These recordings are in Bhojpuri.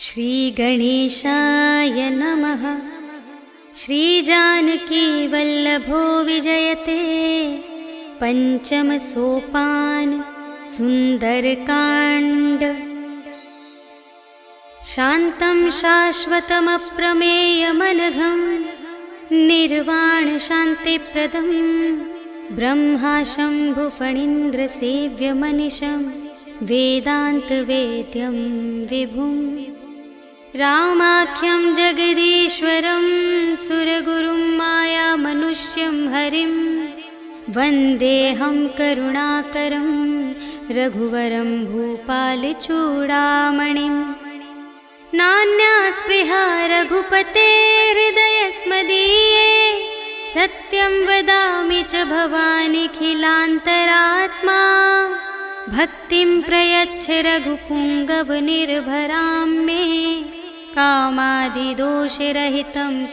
श्रीगणेशाय नमः। श्रीजानकी वल्लभो विजयते पंचम सोपान सुंदरकांड। शान्तं शाश्वतमप्रमेयमनघं निर्वाण शान्तिप्रदं ब्रह्मा शम्भुफणीन्द्रसेव्यमनिशं वेदान्तवेद्यं विभुं रामाख्यं जगदीश्वरं सुरगुरुं मायामनुष्यं हरिं वन्देऽहं करुणाकरं रघुवरं भूपालचूडामणिं। नान्या स्पृहा रघुपते हृदयस्मदीये सत्यं वदामि च भवानिखिलान्तरात्मा। भक्तिं प्रयच्छ रघुपुङ्गवनिर्भरां मे कामादिदोषरहितं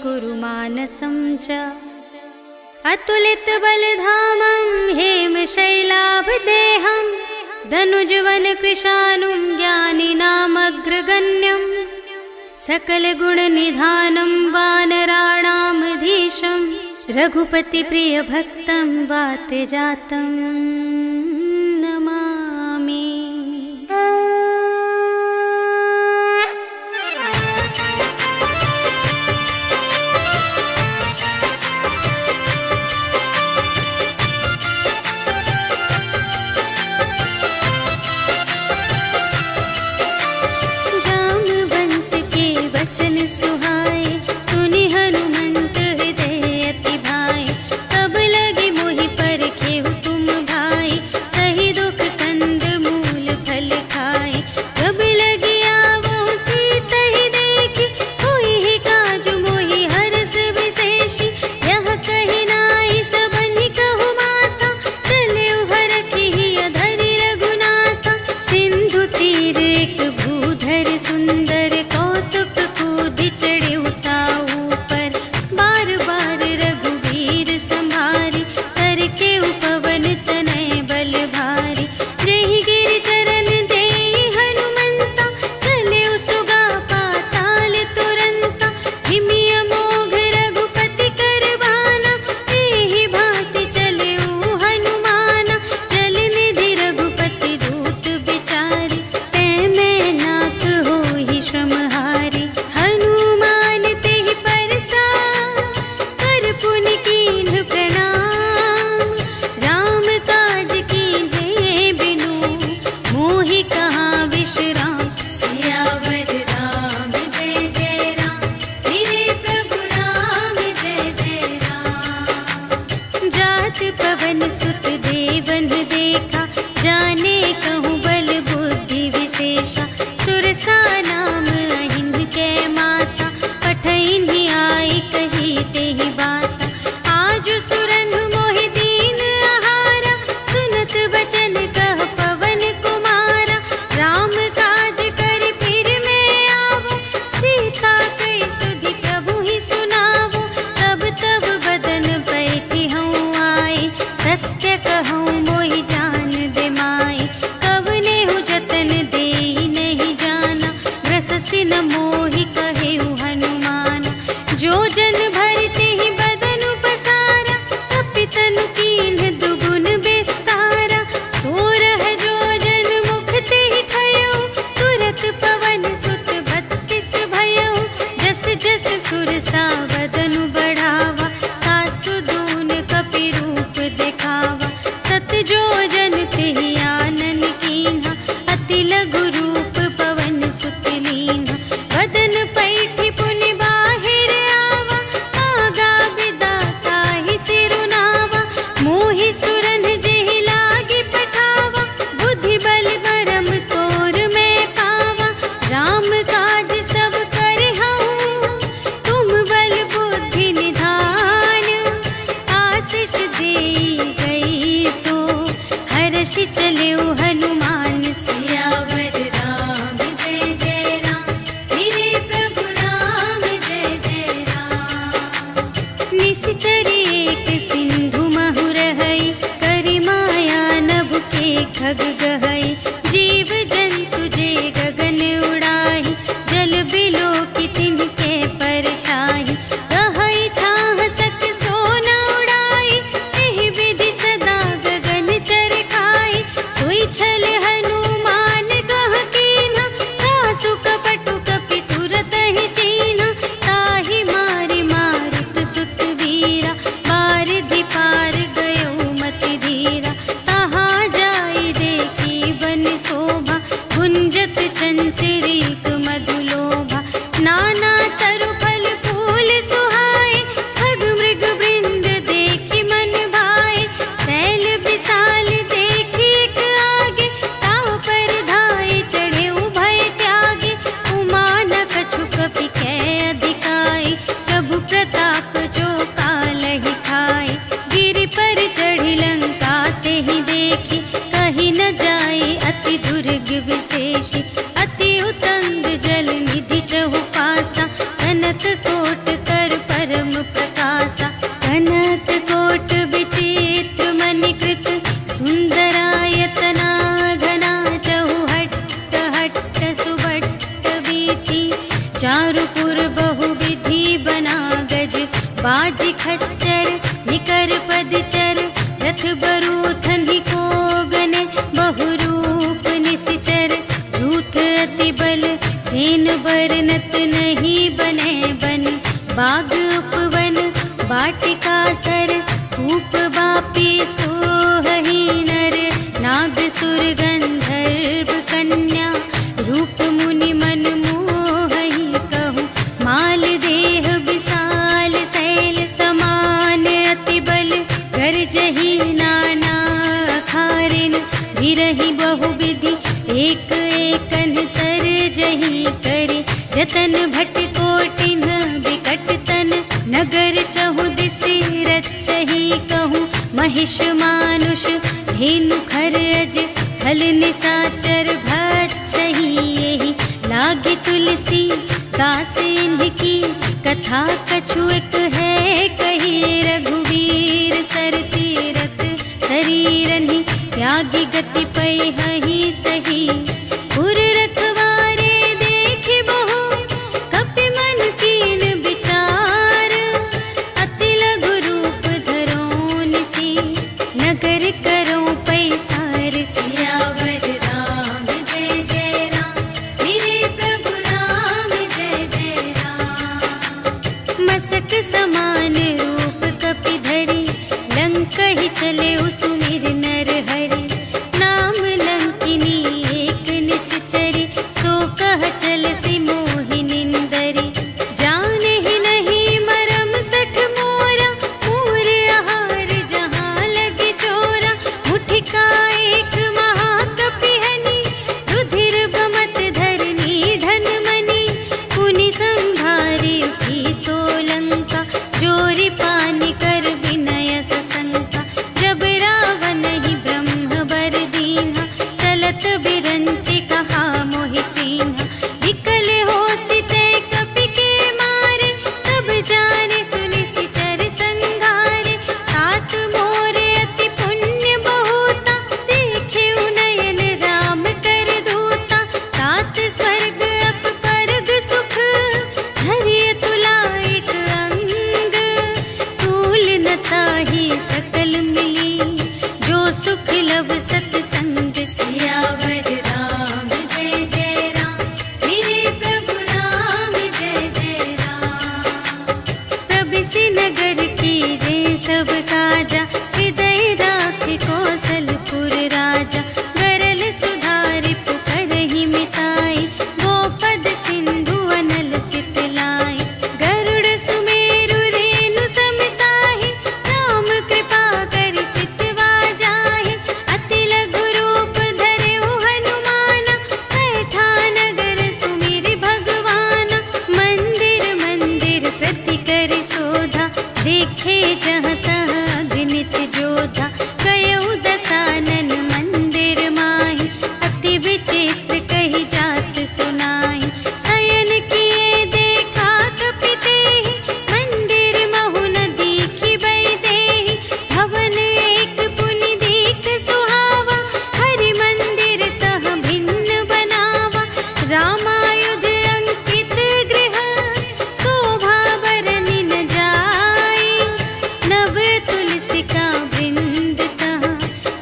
कुरु मानसं च। अतुलितबलधामं हेमशैलाभदेहं धनुजवनकृशानुं ज्ञानिनामग्रगण्यं सकलगुणनिधानं वानराणामधीशं रघुपतिप्रियभक्तं वातजातं नमामि। चारुपुर बहुविधि बना गज, बाजी खच्चर निकर पदचर, रथ बरूथन ही को गने, बहुरूप निश्चर, झूठ अति बल सेन बरनत नहीं बने बन, बाग उपवन वाटिका सर, कूप बापी सोहही नर, नाग सुर गंधर्व कन्या, रूप मुनि मन मोहही कहूँ, माल देह विशाल शैल समान अति बल, गर्जही नाना अखारिन, भिरही बहुविधि एक एकन तर जही करे, जतन भट कोटिन विकट तन, नगर चहु दिसि रचही कहूँ, महिष मानुष धेनु खर अज, हल निसाचर भक्षही यही, लागे तुलसी दास इनकी, कथा कछु एक है कही, रघुवीर सर तीरथ शरीरनि, त्यागी गति पै हहि सही, पुर रखवारे देखि बहु, कपि मन कीन विचार, अति लघु रूप धरो निसी, नगर करो पैसार, सियावर राम जय जय राम, मेरे प्रभु राम जय जय राम, मसक समान रूप कपि धरि, लंक ही चले सुमिर नर हरि, नाम लंकिनी एक निश्चरी, सो कह चल सी मोहि निंदरी, जाने ही नहीं मरम सठ मोरा, पूर आहार जहाँ लगे चोरा, मुठिका एक महाकपि हनि, रुधिर बमत धरनी ढन मनि, पुनि संभारी उठी सोलंका, जोरी पानी कर विनय सशंका, जब रावण ही ब्रह्म बर दीन्हा, चलत बिरंचि कहा मोहि चीन्हा, विकल होसि ते कपि के मारे, तब जाने सुनिसि चर संघारे, तात मोरे अति पुण्य बहुता, देखे नयन राम कर दूता, तात स्वर्ग अप परग सुख, धरिय तुला एक अंग, तूल न ताहि सकल मिली, जो सुख लव सतसंग, सियावर राम जय जय राम, मेरे प्रभु राम जय जय राम, प्रबिसि नगर कीजे सब काजा, हृदय राख कौशलपुर राजा, गरल सुधारि पुकारहि मिताई, गोपद सिंधु अनल सितलाई, गरुड़ सुमेरु रेणु समताहि, राम कृपा करि चितवा जाहि, अति लघु रूप धरेउ हनुमाना, बैठा नगर सुमिरि भगवाना, मंदिर मंदिर प्रति करि शोधा, देखे जहाँ तहाँ अगणित जोधा, कयउ दसानन मंदिर माहि, अति विचित्र कही जात सुनाहि, शयन किए देखा कपि तेहि, मंदिर महु न दीखि वैदेही, भवन एक पुनि दीख सुहावा, हरि मंदिर तह भिन्न बनावा, रामायुध अंकित गृह, शोभा बरनि न जाई, नव तुलसी का वृंद तहाँ,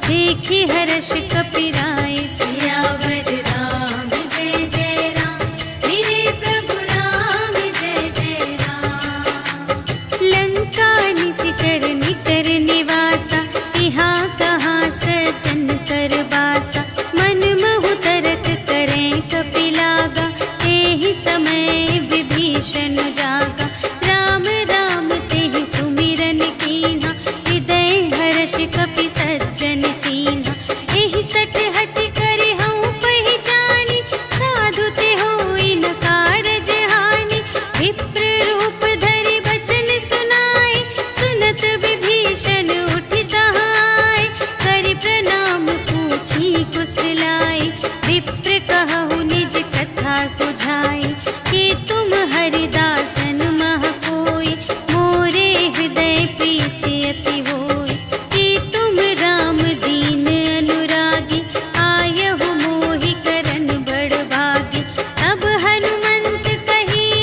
देखि हर्ष कपिराय, सियावर राम जय जय राम, मेरे प्रभु राम जय जय राम, लंका निशिचर निकर निवासा, यहाँ कहाँ सजन कर बासा, मन महु तरक करें कपि लागा, तेहि समय विभीषण जागा, राम राम तेहि सुमिरन कीन्हा, हृदय हर्ष कपि सज्जन चीन्हा, एहि सठ हठ करि हऊँ पहिचानी, साधु ते होई न कारज हानि, विप्र रूप धरि बचन सुनाए, सुनत विभीषण उठि तहाय, करि प्रणाम पूछी कुशलाय, विप्र कहु निज कथा बुझाई, कि तुम हरिदासन मह कोई, मोरे हृदय प्रीति अति होई, कि तुम राम दीन अनुरागी, आयहु मोहि करन बड़ भागी, तब हनुमंत कही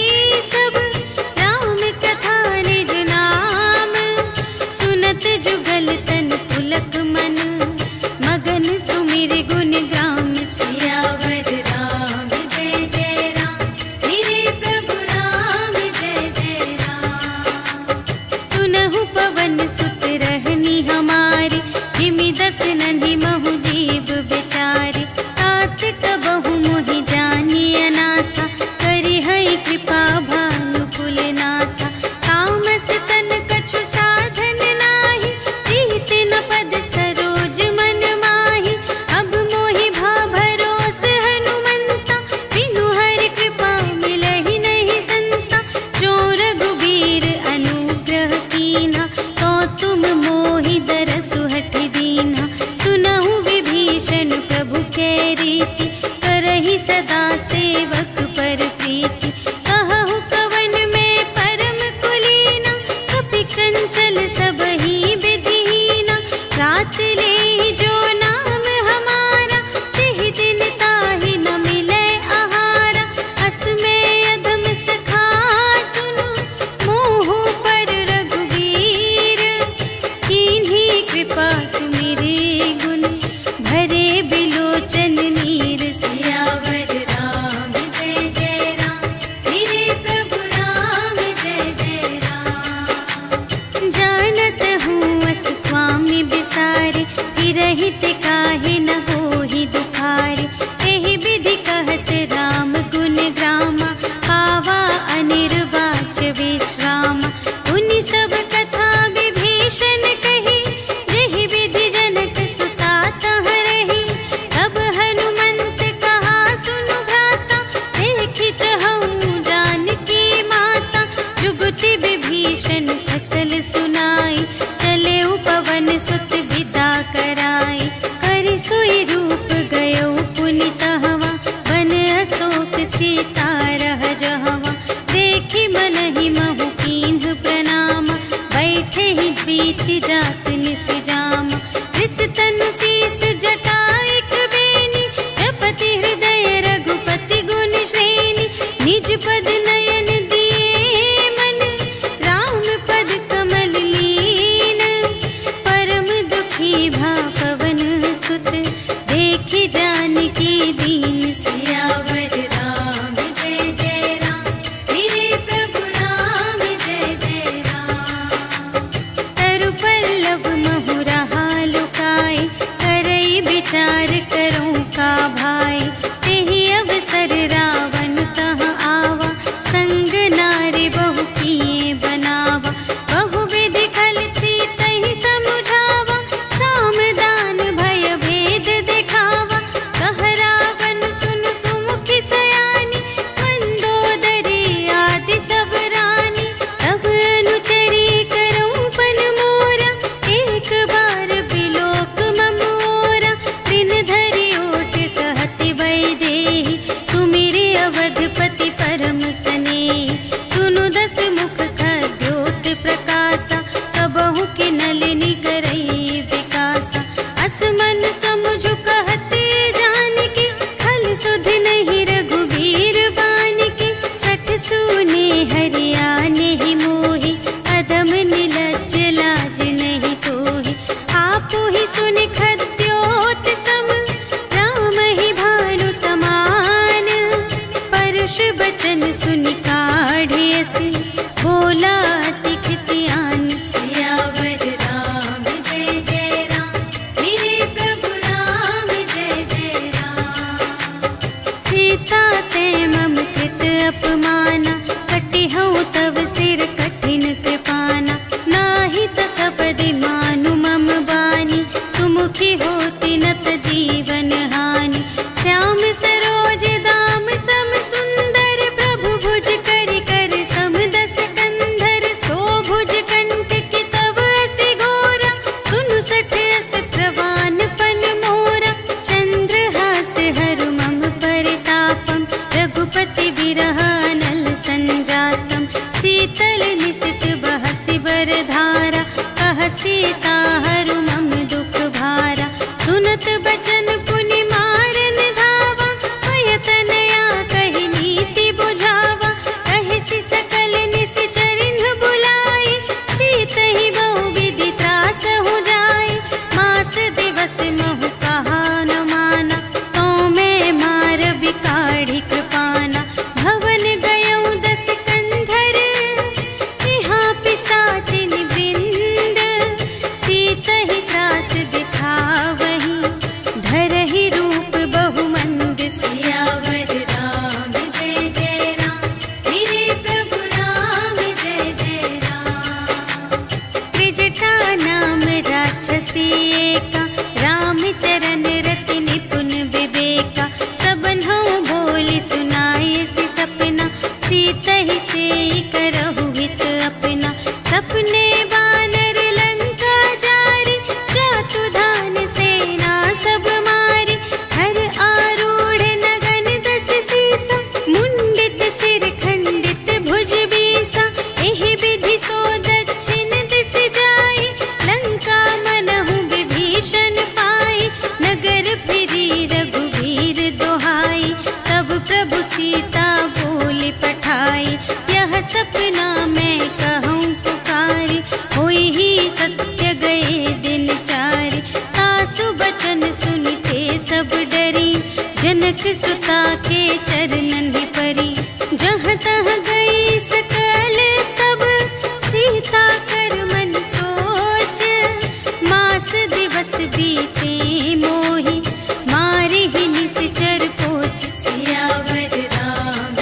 ग्रामा, पावा अनिर्वाच्य विश्राम। उनि सब कथा विभीषण कही, यही विधि जनक सुता तह रही। तब हनुमंत कहा सुनु भ्राता, देखि चहऊँ जानकी माता। जुगति विभीषण सकल सुनाई, चले पवन सुत विदा कराई। करि सोई रूप गयो पुनि तहवा, बन अशोक सीता रह जहवा। देखि मनहि महु कीन्ह प्रणाम, बैठे ही प्रीति जात निस जाम। रिस तनु शीस जटा एक बेनी, जपति हृदय रघुपति गुण श्रेणी। निज पद नयन दिए मन, राम पद कमल लीन। परम दुखी भा पवन सुत, देखि जानकी दीन। सियावर राम जय जय राम, मेरे प्रभु राम जय जय राम। तरु पल्लव महु रहा लुकाई, करई विचार करूँ का भाई। तेहि अवसर रावण तह आवा, संग नारी बहु किए बनावा। बहु विधि खल सीतहि समुझावा, साम दान भय भेद दिखावा। कह रावण सुन सुमुखि सयानी, मंदोदरी आदि सब रानी। तब अनुचरी करऊँ पन मोरा, एक बार बिलोक ममोरा। दिन धरि ओट कहति वैदेही, सुमिरि अवधपति परम स्नेही। सुनु दस मुख खद्योत प्रकाशा, कबहु के नलिनी करई विकासा। असमन समुझु कहते जानकी, खल सुध नहीं रघुबीर बानिकी। सठ सूने हरियाने ही मोहि, अधम निलज्ज लाज नहीं तोहि। आपु ही सुनि खद्योत सम, राम ही भानु समान। परुष बचन सुनि काढ़े असी, बोला अति खिसियान। सियावर राम जय जय राम, मेरे प्रभु राम जय जय राम। सीता ते मम कृत अपमाना, कटिहउँ तव सिर कठिन कृपाना। नाही त सपदि मानु मम बानी, सुमुखी होति नत जीवन हानि। श्याम सरोज दाम सम सुंदर, प्रभु भुज करि कर सम दस कंधर। सो भुज कंटकि तब अति घोरा, सुनु सठ अस प्रवान पन मोरा। चंद्रहास हरु मम परितापम, रघुपति बिरह अनल संजातम। शीतल निसित बहसि बरधारा, कह सीता हरु मम दुख भारा। सुनत बचन पुनि मारन धावा, भय तनया कहि नीति बुझावा। कहिसि सकल निश्चरिन्ह बुलाई, सीतहि बहु विधि त्रासहु जाई। मास दिवस महु कहा न माना, तो मैं मार बिकाढ़ी कृपाना। भवन गयऊँ दस कंधर, यहाँ पिसाचिनि वृंद। सीतहि त्रास दिखावहीं, धरहि रूप बहुमंद। सियावर राम जय जय राम, मेरे प्रभु राम जय जय राम। त्रिजटा नाम राक्षसी एका, राम चरण रति निपुण विवेका। सबन्हु बोली सुनाए सि सपना, सीतहि सेई करहु हित अपना। सपने बानर लंका जारी, जातु धान सेना सब मारी। हर आरूढ़ नगन दस सीसा, मुंडित सिर खंडित भुज बीसा। एहि विधि सो दक्षिण दिस जाई, लंका मनहु विभीषण पाई। नगर फिरी रघुवीर दोहाई, तब प्रभु सीता बोली पठाई। यह सपना मैं कहूँ पुकारी, होई ही सत्य गए दिन चारि। तासु बचन सुनिते सब डरी, जनक सुता के चरणन ही परी। जहाँ तहाँ गई सकल तब, सीता कर मन सोच। मास दिवस बीते मोहि, मारे ही निश्चर कोच। सियावर राम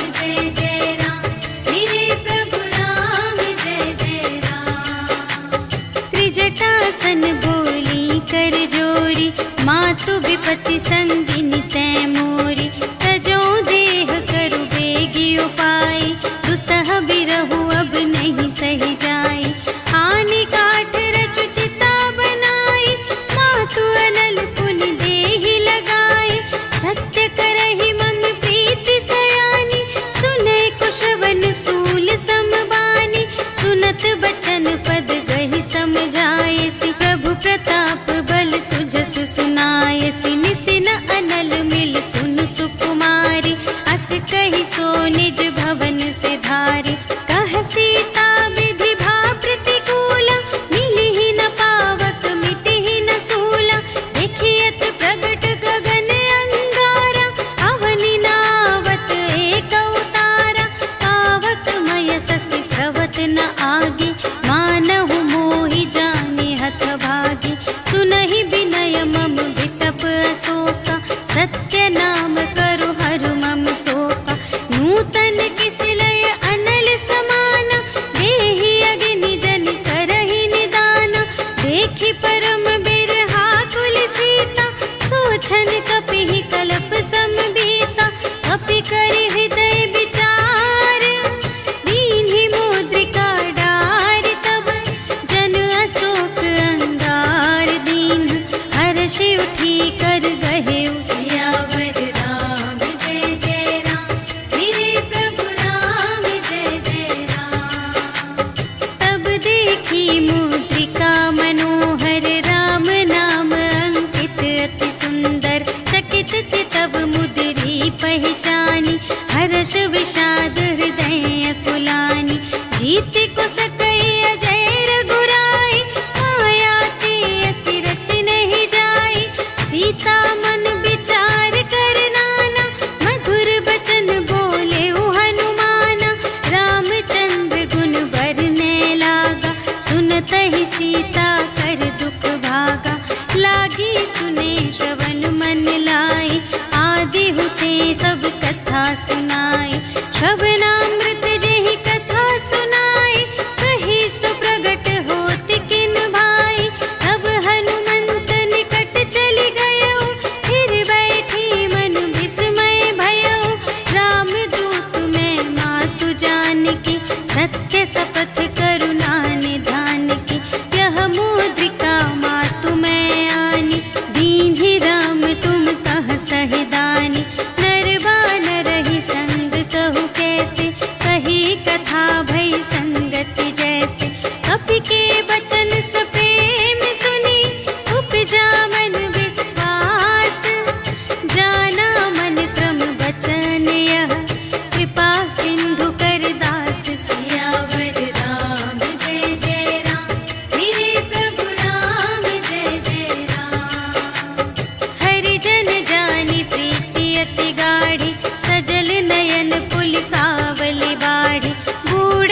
पति संगिनी तै मोरी, तजो देह करु बेगी उपाय, दुसह बिरहु अब नहीं सही जाय। आनी काठ रचु चिता बनाई, मातु अनल पुनि देहि लगाई। सत्य करहि मम प्रीति सयानी, सुनै कुशवन सूल समबानी। सुनत बचन पद गहि समझायसि, प्रभु प्रताप बल सुजस सुनायसि। निसिन अनल मिल सुन सुकुमारी, अस कहि सो निज भवन से धारी। कह सीता विधि भा प्रतिकूला, मिलिहि न पावक मिटिहि न सूला। देखियत प्रगट गगन अंगारा, अवनि नावत एक उतारा। पावक मय ससि स्रवत न आगे, मानहु मोहि जानि हथ भागी। सुनहि बिनय मम बिटप अशोका, सत्य नाम करु हरु मम शोका। नूतन किसिलय अनल समाना, देहि अग्नि जन करहि निदाना। देखि परम बिरहा कुल सीता, सोचन कपिहि कलप समबीता। कपि करि हृदय विचार, दीन्हि मुद्रिका डार। तब जन अशोक अंगार दीन, हर्षि उठी कर गहे सियावर राम जय जय राम। मेरे प्रभु राम जय जय राम। तब देखी मुद्रिका मनोहर, राम नाम अंकित अति सुंदर। चकित चितव मुद्री पहचानी, हर्ष विषाद हृदय अकुलानी। जीत को सकई अजय रघुराई, माया ते असि रच नहीं जाई। सीता मन विचार कर नाना, मधुर बचन बोले हनुमाना। रामचंद्र गुण बरने लागा, सुनतहि सीता कर दुख भागा। लागी सुने श्रवण मन लाई, आदि हुते सब कथा सुनाई। श्रवणामृत जेहि कथा सुनाई, कही सुप्रगट होत किन भाई। तब हनुमंत निकट चली गयो, फिर बैठी मन विस्मय भयो। राम दूत मैं मातु जानकी, सत्य शपथ करुणा निधान की। यह मुद्रिका मातु मैं आनी, दीन्हि राम तुम कह सहिदानी। नर बानर ही संग कहु कैसे, कही कथा भई संगति जैसे। कपि के बचन सप्रेम सुनी, उपजा मन विश्वास। जाना मन क्रम बचन यह, कृपा सिंधु कर दास। सियावर राम जय जय राम, मेरे प्रभु राम जय जय राम। हरि जन जानी प्रीति अति गाढ़ी, सजल नयन पुलिकावली बाढ़ी। बूढ़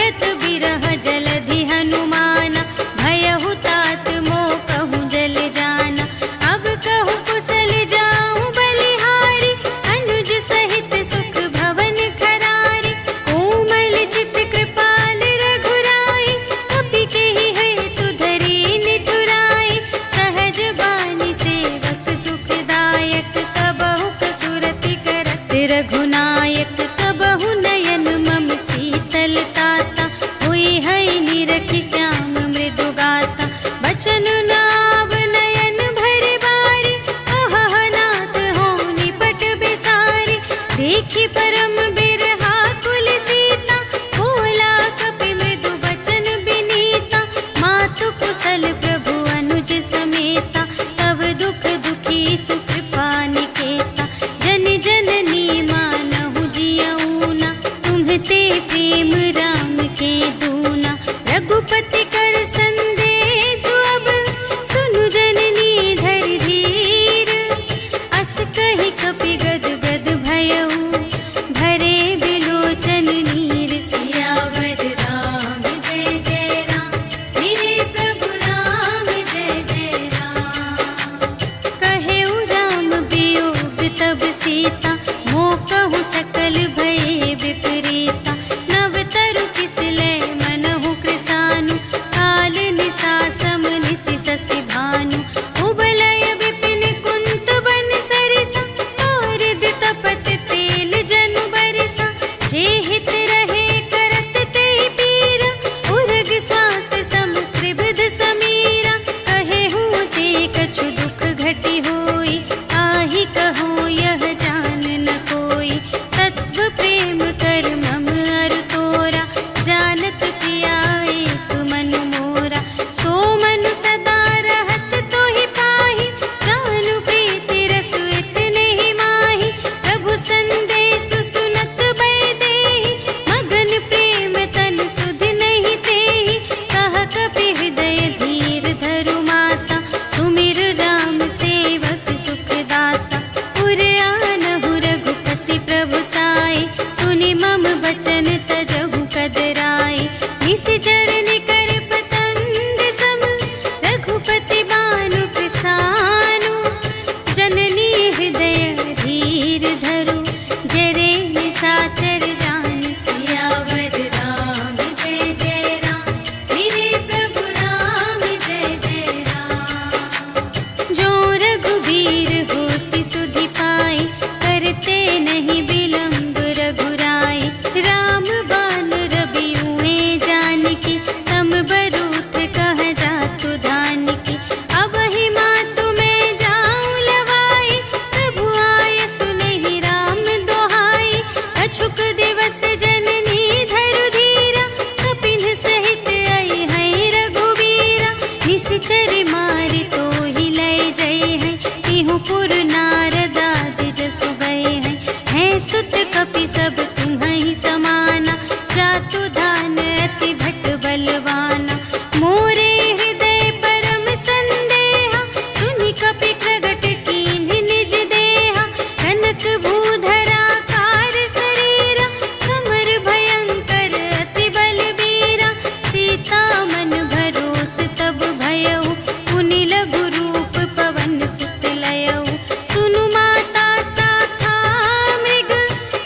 बचन तजहु कदराई। निश्चर निकर पतंग सम रघुपति बानु पिसानु। जननी हृदय धीर धरु जरे निशाचर जान। सियावर राम जय जय राम मेरे प्रभु राम जय जय राम। जो रघुबीर होति सुधि पाई करते नहीं विलंब रघुराई। राम बान रबियुए जानकी तम बरूथ कह जातु धानकी। अब ही मातु मैं जाऊं लवाई प्रभु आय सुनहि राम दोहाई। अछुक दिवस जननी धरु धीरा कपिन सहित आई है रघुबीरा। निश्चर मारि तो ही लय जय है तिहु पुर नारदाद जसु गए हैं। है सुत कपि सब तुम्हि समाना जातु धान अति भट बलवाना। मोरे हृदय परम संदेहा सुनि कपि प्रगट कीन्ह निज देहा। कनक भूधरा कार शरीरा समर भयंकर अति बलबीरा। सीता मन भरोस तब भयउ पुनि लघु रूप पवन सुत लयउ। सुनु माता शाखा मृग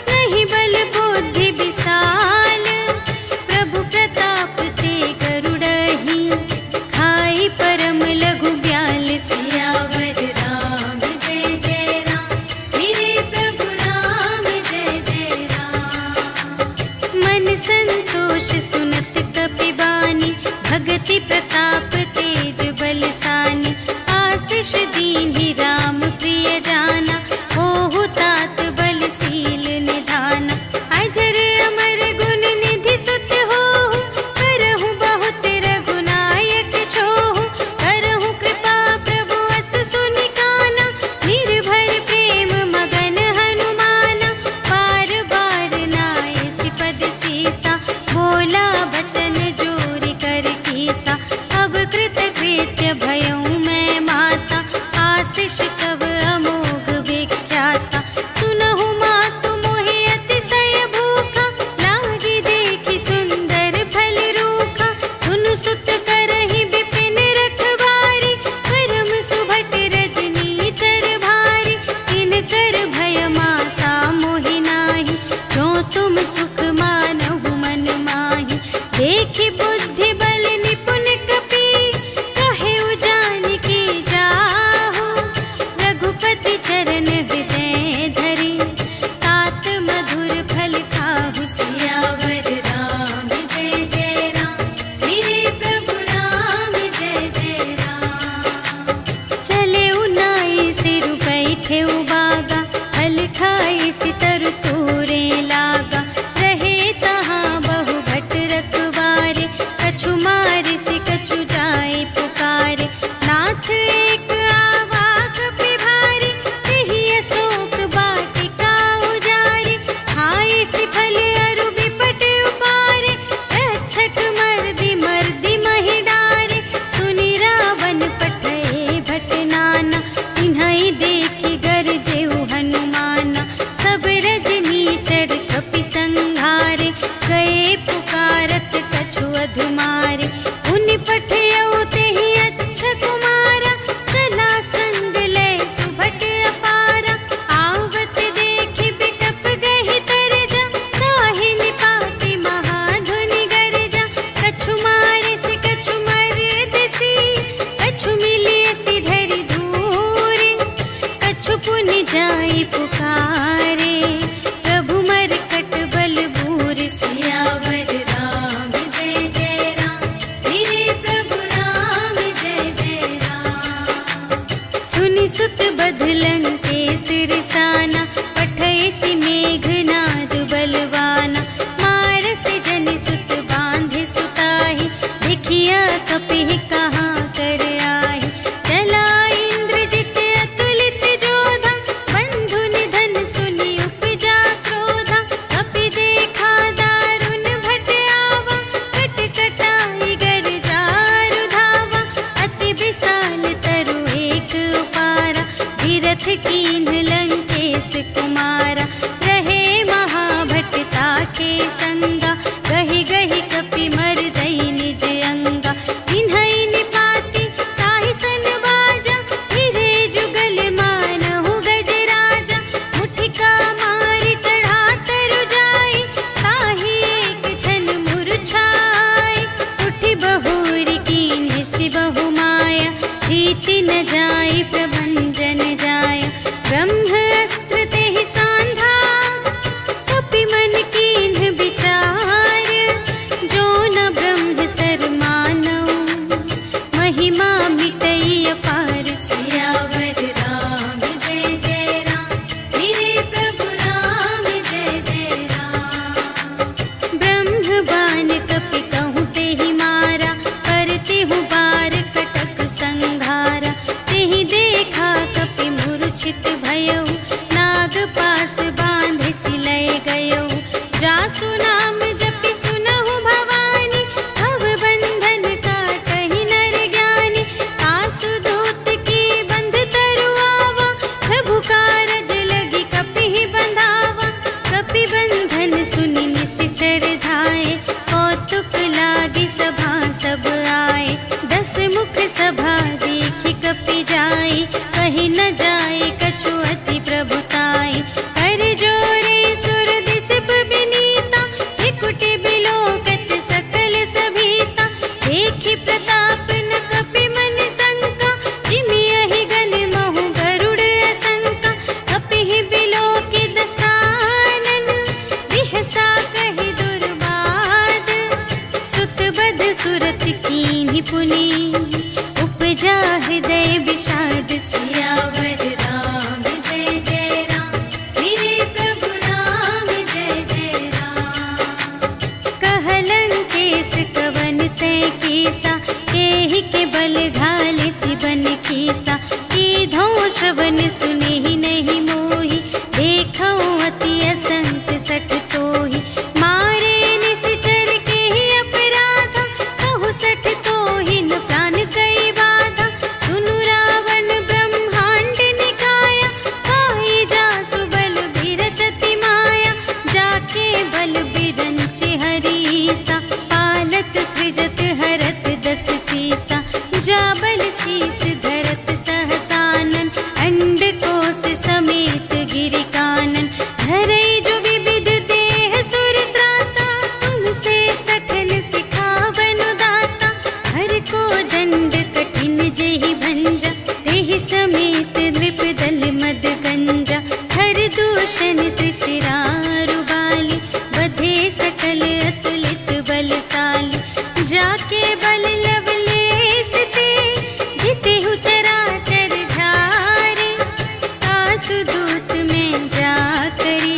नहीं बल बुद्धि विशाल। प्रभु प्रताप ते गरुड़हि खाई परम लघु ब्याल। सियावर राम जय जय राम मेरे प्रभु राम जय जय राम। मन संतोष सुनत कपि बानी भगति प्रताप तेज बलसानी। आशीष दीन्हि राम प्रिय जाना ओहु तात बलशील निधाना। अजर अमर गुण निधि सुत होहु करहु बहुत रघुनायक छोहु। करहु कृपा प्रभु अस सुनि काना निर्भर प्रेम मगन हनुमाना। बार बार नाय सिपद सीसा बोला बचन जोरि कर कीसा। अब कृत कृत्य भयउ मैं माता आशीष तब अमोघ विख्याता। सुनहु मातु मोहि अतिशय भूखा लागी देखि सुंदर फल रूखा। सुनु सुत करहि विपिन रखवारी परम सुभट रजनी चर भारी। तिनकर भय माता मोहि नाही जो तुम सुख मानहु मन माही। देखि बुद्धि बल निपुण कपि कहे जानकी जाहु। रघुपति चरण हृदय धरि तात मधुर फल खाहु। सियावर राम जय जय राम मेरे प्रभु राम जय जय राम। चले उनाई सिर बैठे उबागा फल खाई सितर तोरे लागा। रहे तहाँ बहु भट रखवारे कछु मारि से कछु जाए पुकारे। नाथ एक आवा कपि भारी तेहि अशोक वाटिका उजारी। खाए सि फल अरु बिपट उपारे रक्षक मर्दि मर्दि महि डारे। सुनि रावण पठए भट नाना तिन्हइ देखि गरजेउ हनुमाना। सब रजनी चर कपि संघारे गए पुकारत कछु अधुमारे। उनि पठयउ तेहि अच्छा कुमारा चला संग लय सुभट अपारा। आवत देखि बिटप गहि तरजा ताहि निपाति महाधुनि गरजा। कछु मारे से कछु मरदसी कछु मिलियसि धरि दूरे। कछु पुनि जाई पुकारे प्रभु मरकट बल बूर। सियावर राम पुनि उपजा हृदय विषाद। सियावर राम जय जय राम, मेरे प्रभु राम जय जय राम। कहलन केस कवन तय केसा, केहि के बल घाल सिबन कीसा। कीधो श्रवण सुने ही नहीं मोहि, देखो अति असंत सठ तोहि। मारे निश्चर के ही अपराधा, कहु सठ तोहि न प्राण कई बाधा। सुनु रावण ब्रह्मांड निकाया, पाई जासु बल बिरचति माया। जाके बल बिरंचि हरीसा, पालत सृजत हरत दस सीसा। जा बल शीस धरत सहसानन, अंड कोश समेत गिरि कानन। धरई जो विविध देह सुर त्राता, तुमसे सठन सिखावन दाता। हर को दंड कठिन जेहि भंजा, तेहि समेत नृप दल मद गंजा। हर दूषण त्रिशिरारु बाली, बधे सकल अतुलित बलशाली। जाके बल लवलेश ते, जितेहु चराचर झारे। आसु दूत में जा करे,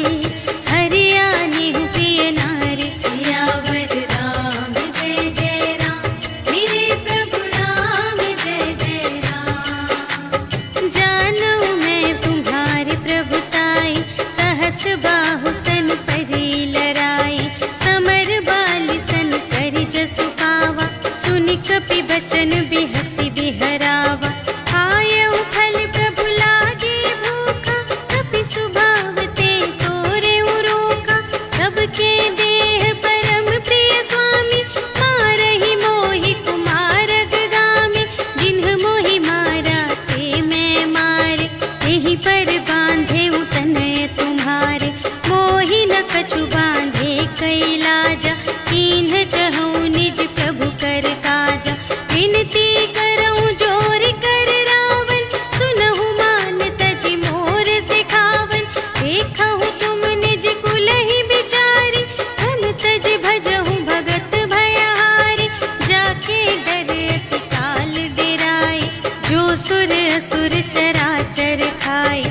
हरियाने प्रिय नारी। सियावर राम जय जय राम, मेरे प्रभु राम जय जय राम। जानू मैं तुम्हारे प्रभुताई, सहस बाहु सन परी लराई। समर बाली सन करि जसु पावा, सुनि कपि बचन बिहसि बिहरावा। आयउ फल प्रभु लागे भूखा, कपि सुभाव ते तोरेउ रोका। सबके देह परम प्रिय स्वामी, मारहि मोहि कुमारग गामी। जिन्ह मोहि मारा ते मैं मारे, तेहि पर बांधे तनय तुम्हारे। मोहि न कछु बांधे कैलाजा, कीन्ह चहु निज प्रभु कर काजा। विनती करऊं जोर कर रावण, सुनहु मान तजि मोर सिखावन। देखहु तुम निज कुल ही बिचारी, धन तज भजहु भगत भयहारी। जाके डर अति काल डेराए, जो सुर असुर चराचर खाए।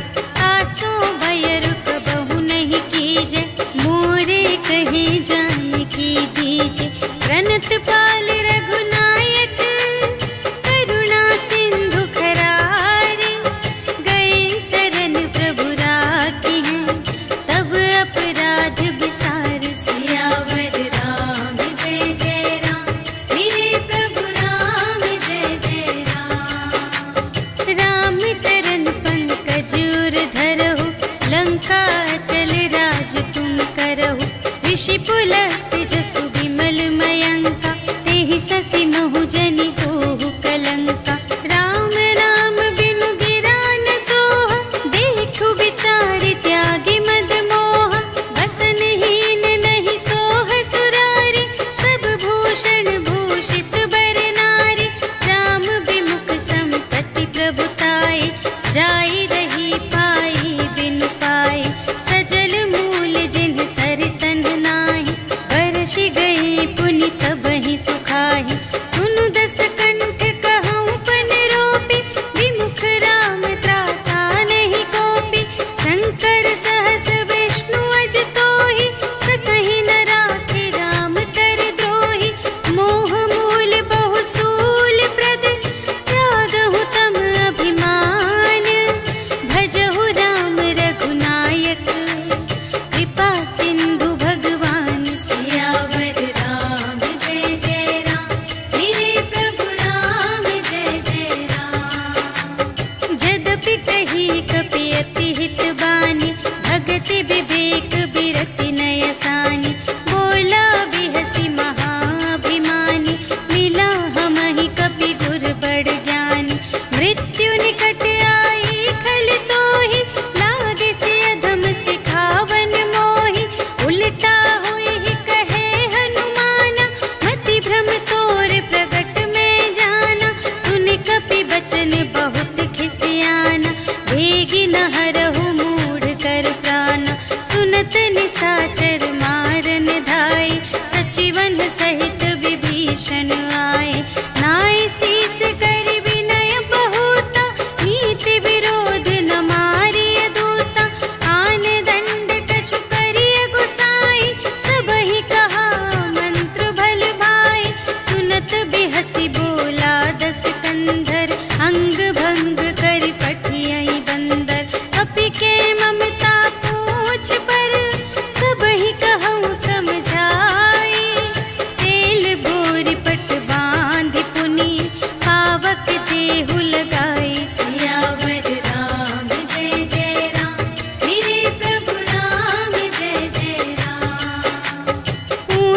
आसो भय रुक बहु नहीं कीजे, मोरे कहे जाने की दीजे। प्रणत पाल रघुनायक, करुणा सिंधु खरारे। गए शरण प्रभु राखी हैं, तब अपराध विसार। सियावर राम जय जय राम, मेरे प्रभु राम जय जय राम। राम चरण पंकज उर धरहु, लंका चल राज तुम करहु। ऋषि पुलस्त्य जसु विमल मयंका, तेहि ससि महु जनि होहु कलंका। राम नाम बिनु गिरा न सोहा, देखु विचार त्यागी मद मोहा। बसनहीन नहीं सोह सुरारी, सब भूषण भूषित बर नारी। राम विमुख संपत्ति प्रभुताई, जाई रही पाई बिनु पाई। सजल मूल जिन्ह सर तन नाही, बरषि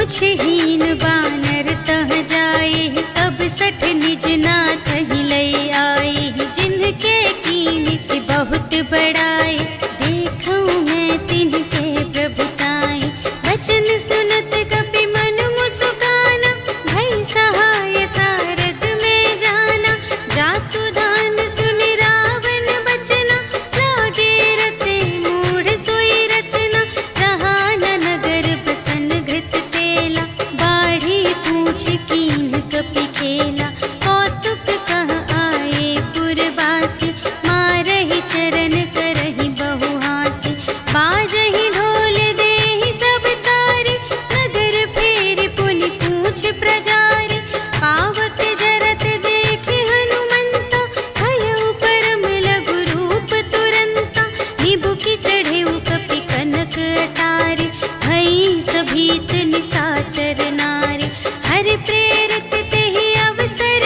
पूछहीन बानर तह जाए, तब सठ निज नाथ ही लई आए। जिनके कीमत बहुत बड़ाए, देखूं मैं तिनके प्रभुताए। वचन सुनत कपि मन मुस्काना, भई सहाय सारद में जाना। जातु दान सुनि रावण बचना, लागे रचे मूढ़ सोई रचना। जहान नगर बसन घृत तेला, बाढ़ी पूछ कीन कपि खेला। कौतुक कह आए पुरवासी, मारहि चरण करहि बहुहासी। बाजहि ढोल देहि सब तारी, नगर फेरि पुनि पूछ प्रजारी। पावक जरत देखि हनुमंता, भयउ परम लघु रूप तुरंता। निबुकि चढ़ेउ कपि कनक अटारी, भई सभीत निसाचर नारी। हरि प्रेरित तेहि अवसर,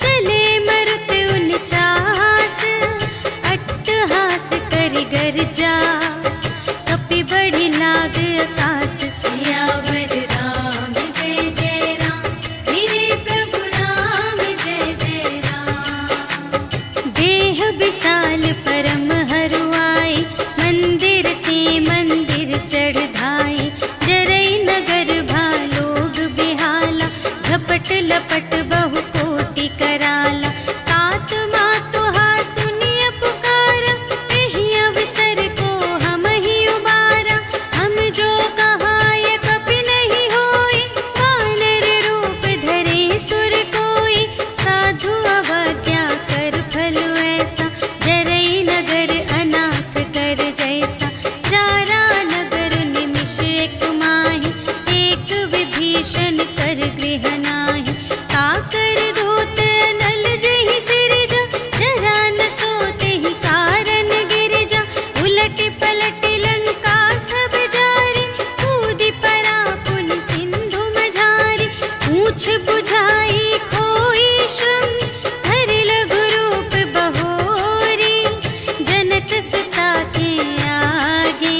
चले मरुत उनचास। अट्टहास करि गर्जा, कपि बढ़ि लाग आकाश। सियावर राम जय जय राम, मेरे प्रभु राम जय जय राम। देह विशाल परम हरुआई, मंदिर ते मंदिर चढ़ धाई। जरई नगर भालोग बिहाला, झपट लपट बहु कोटि कराला। तात मातु हा सुनिय पुकारा, एहि अवसर को हम ही उबारा। हम जो कहाय कपि नहीं होई, वानर रूप धरे सुर कोई। साधु अवज्ञा कर फल ऐसा, जरई नगर अनाथ कर जैसा। जारा नगर निमिष एक माहि, एक विभीषण कर गृह नाही। काकर दूत नल जहि सिरजा, जरा न सोतेहि कारण गिरिजा। उलटि पलटि लंका सब जारी, कूदि परा पुनि सिंधु मझारी। पूछ बुझाई खोई श्रम, धरि लघु रूप बहोरी। जनक सुता के आगे,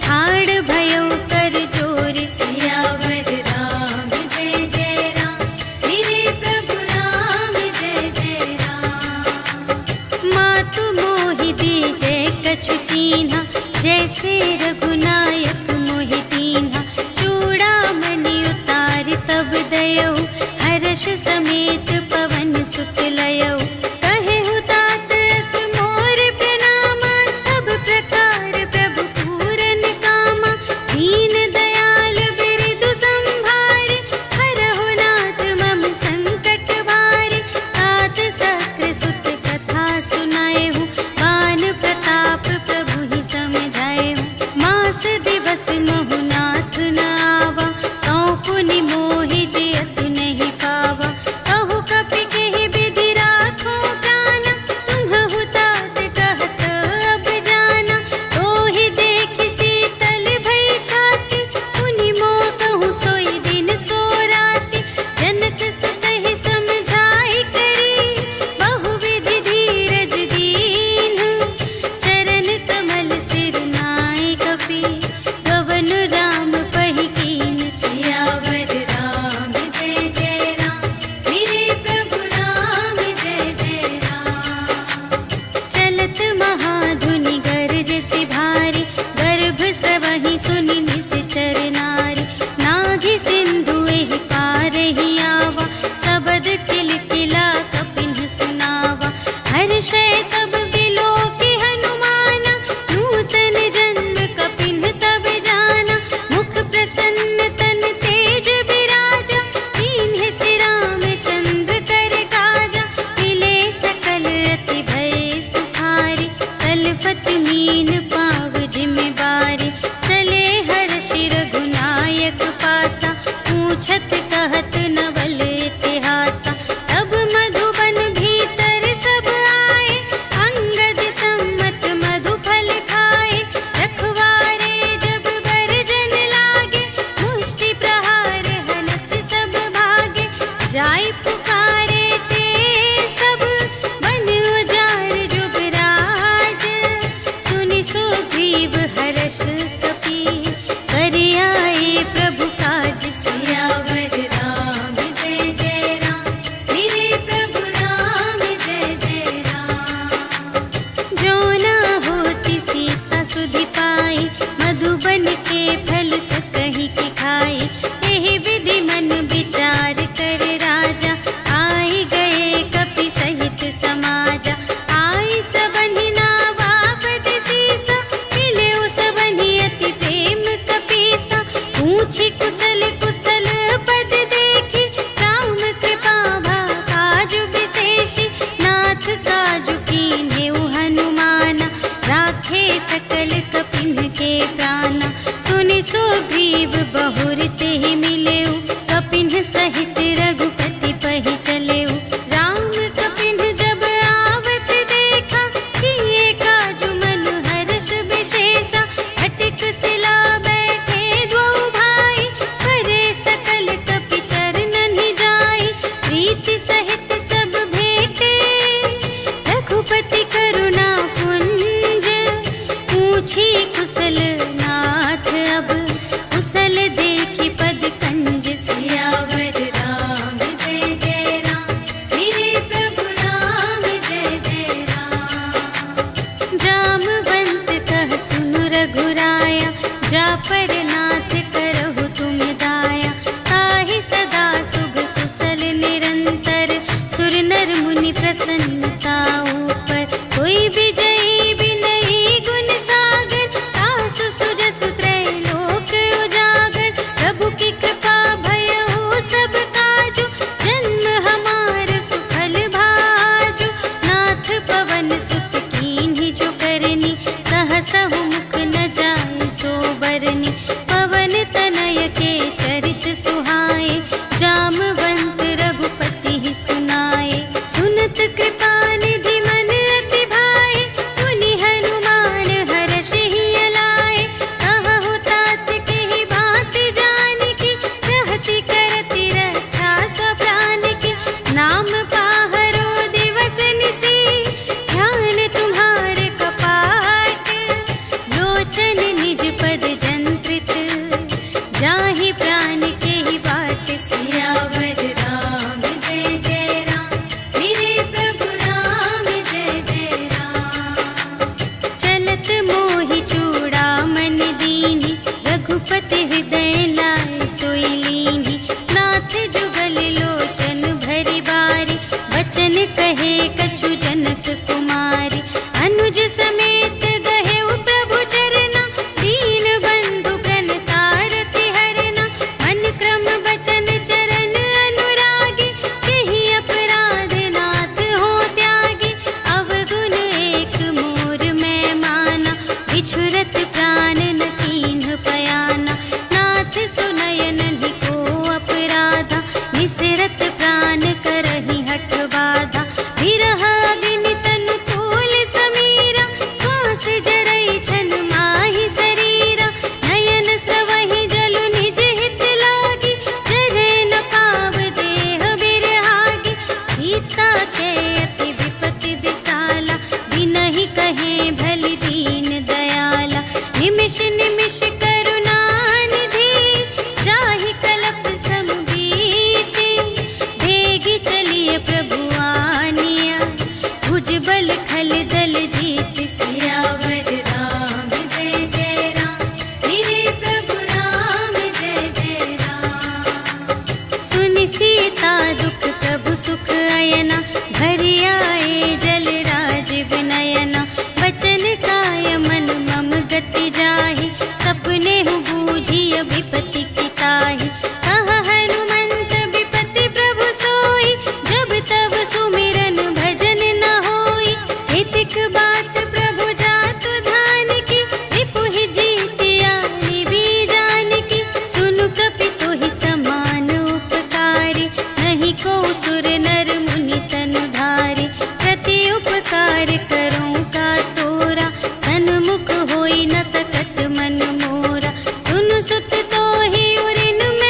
ठाड़ भयउ कर जोरी। सियावर राम जय जय राम, मेरे प्रभु राम जय जय राम। मातु मोहि दीजे कछु चीन्हा, जैसे रघुनायक मोहि दीन्हा। चूड़ामणि उतारि तब दयौ, हर्ष समेत पवन सुत लयौ। कहेहु तात अस मोर प्रणामा, सब प्रकार प्रभु पूरन कामा। दीन दयाल बिरदु संभारि, हरहु नाथ मम संकट भारी। तात सक्र सुत कथा सुनाएहु, बान प्रताप प्रभु ही समझाएहु। मास दिवस महु नाथ न आवा, तौ पुनि मोहि जियतु नहीं पावा। कहु कपि केहि विधि राखो प्राणा, तुम्हहु तात कहत अब जाना। तोहि देखि शीतल भई छाती, पुनि मोह कहूँ सोई दिन सो राति। जनक सुतहि समझाई करी, बहुविधि धीरज दीन्ह। चरण कमल सिर नाय कपि, गवन राम पहि कीन। सियावर राम जय जय राम, मेरे प्रभु राम जय जय राम। चलत महाधुनि गरजसि भारी, गर्भ स्रवहि सुनि निश्चर नारी। नाघि सिंधु एहि पारहि आवा, सबद किलकिला कपिन्ह सुनावा। हर्षै तब बिलोकि हनुमाना, नूतन जन्म कपिन्ह तब जाना। मुख प्रसन्न तन तेज बिराजा, कीन्हे सि रामचंद्र कर काजा। मिले सकल अति भय सुखारी, तलफत मीन पाव जिमि बारी। चले हर्षि रघुनायक पासा, पूछत कहत नवल इतिहासा। तब मधुबन भीतर सब आए, अंगद सम्मत मधु फल खाए। रखवारे जब बरजन लागे, मुष्टि प्रहार हनत सब भागे। जाय पुकारे ते सब, बन उजाड़ जुबराज। सुनि सुग्रीव हर्ष कपि, कर आए प्रभु काज। बुझाई। यही विधि मन विचार कर राजा, आई गए कपि सहित समाजा। आई सबनि नावा पद सीसा, मिले सबनि अति प्रेम कपीसा। पूछी कुशल कुशल पद देखी, राम कृपा भा काजु विशेषी। नाथ काजु कीन्हेउ हनुमाना, राखे सकल कपिन के प्राणा। सुनि सुग्रीव बहुर तेहि मिलेउ, कपिन सहित रघुपति पहि चलेउ। राम कपिन जब आवत देखा, किए काजु मन हर्ष विशेषा। हटिक सिला बैठे द्वौ भाई, करे सकल कपि चरणनि जाई। प्रीति सहित सब भेटे, रघुपति करुणा पुंज। पूछी कुशल नाथ अब, कुशल देखी पद कंज। सियावर राम जय जय राम, मेरे प्रभु राम जय जय राम। जामवंत कह सुनु रघुराया, जा पर नाथ करहु तुम दाया। ताहि सदा शुभ कुशल निरंतर, सुर नर मुनि प्रसन्नता ऊपर। कोई विजयी विनयी गुण सागर, तासु सुजसु त्रैलोक उजागर। प्रभु की कृपा भयउ सब काजु, जन्म हमार सुफल भाजु। नाथ पवन सुत कीन्हि जो करनी, सहसहु मुख न जाय सो बरनी। पवन तनय के चरित सुहाए, जामवंत रघुपति ही सुनाए। सुनत कृपा निधि मन अति भाए, मुनि हनुमान हर्षि अलाए। कहहु तात केहि बात जानकी, रहति करति रक्षा सब प्राण की। नाम पाहरो दिवस निसी, ध्यान तुम्हारे कपाट। लोचन निज पद जंत्रित, जाहि प्राण केहि बाट। सियावर राम जय जय राम, मेरे प्रभु राम जय जय राम। चलत मोहि चूड़ामणि दीन्हि, रघुपति हृदय लाय सोई लीन्हि। नाथ जुगल लोचन भरि बारी, वचन कहे कछु जनक कुमारी। अनुज समेत गहेउ प्रभु चरना, दीन बंधु प्रणतारति हरना। मन क्रम बचन चरण अनुरागी, केहि अपराध नाथ हो त्यागी। अवगुण एक मोर मैं माना, बिछुरत प्राण न कीन्ह पयाना। नाथ सुनय नहिं को अपराधा, निसिरत प्राण करहि हठ बाधा। विरह अग्नि तनु तूल समीरा, श्वास जरई छन माहि शरीरा। नयन स्रवहि जलु निज हित लागी, जरै न पाव देह बिरहागी। सीता के अति विपति विसाला, बिनहि कहे भलि दीन दयाला। निमिष निमिष करुणा निधि, जाहि कलप सम बीति। भेगी चलिए प्रभु आनिया, भुजबल खल दल जीत। सियावर राम जय जय राम, मेरे प्रभु राम जय जय राम। सुनि सीता दुख प्रभु सुख अयना, भरि आए जल राज विनयना। वचन काय मन मम गति जाहि, सपने हूँ बूझिय विपति की ताहि। कह हनुमंत विपति प्रभु सोई, जब तब सुमिरन भजन न होई। हितिक बात प्रभु जातु ध्यान की, रिपुहि जीतिया निभि जानकी। सुनु कपि तोहि समान उपकारी, नहीं को सुर नर मुनि तनु धारी। प्रति उपकार करूं का तोरा, सन्मुख होई न सकत मन मोरा। सुनु सुत तोहि उरिन में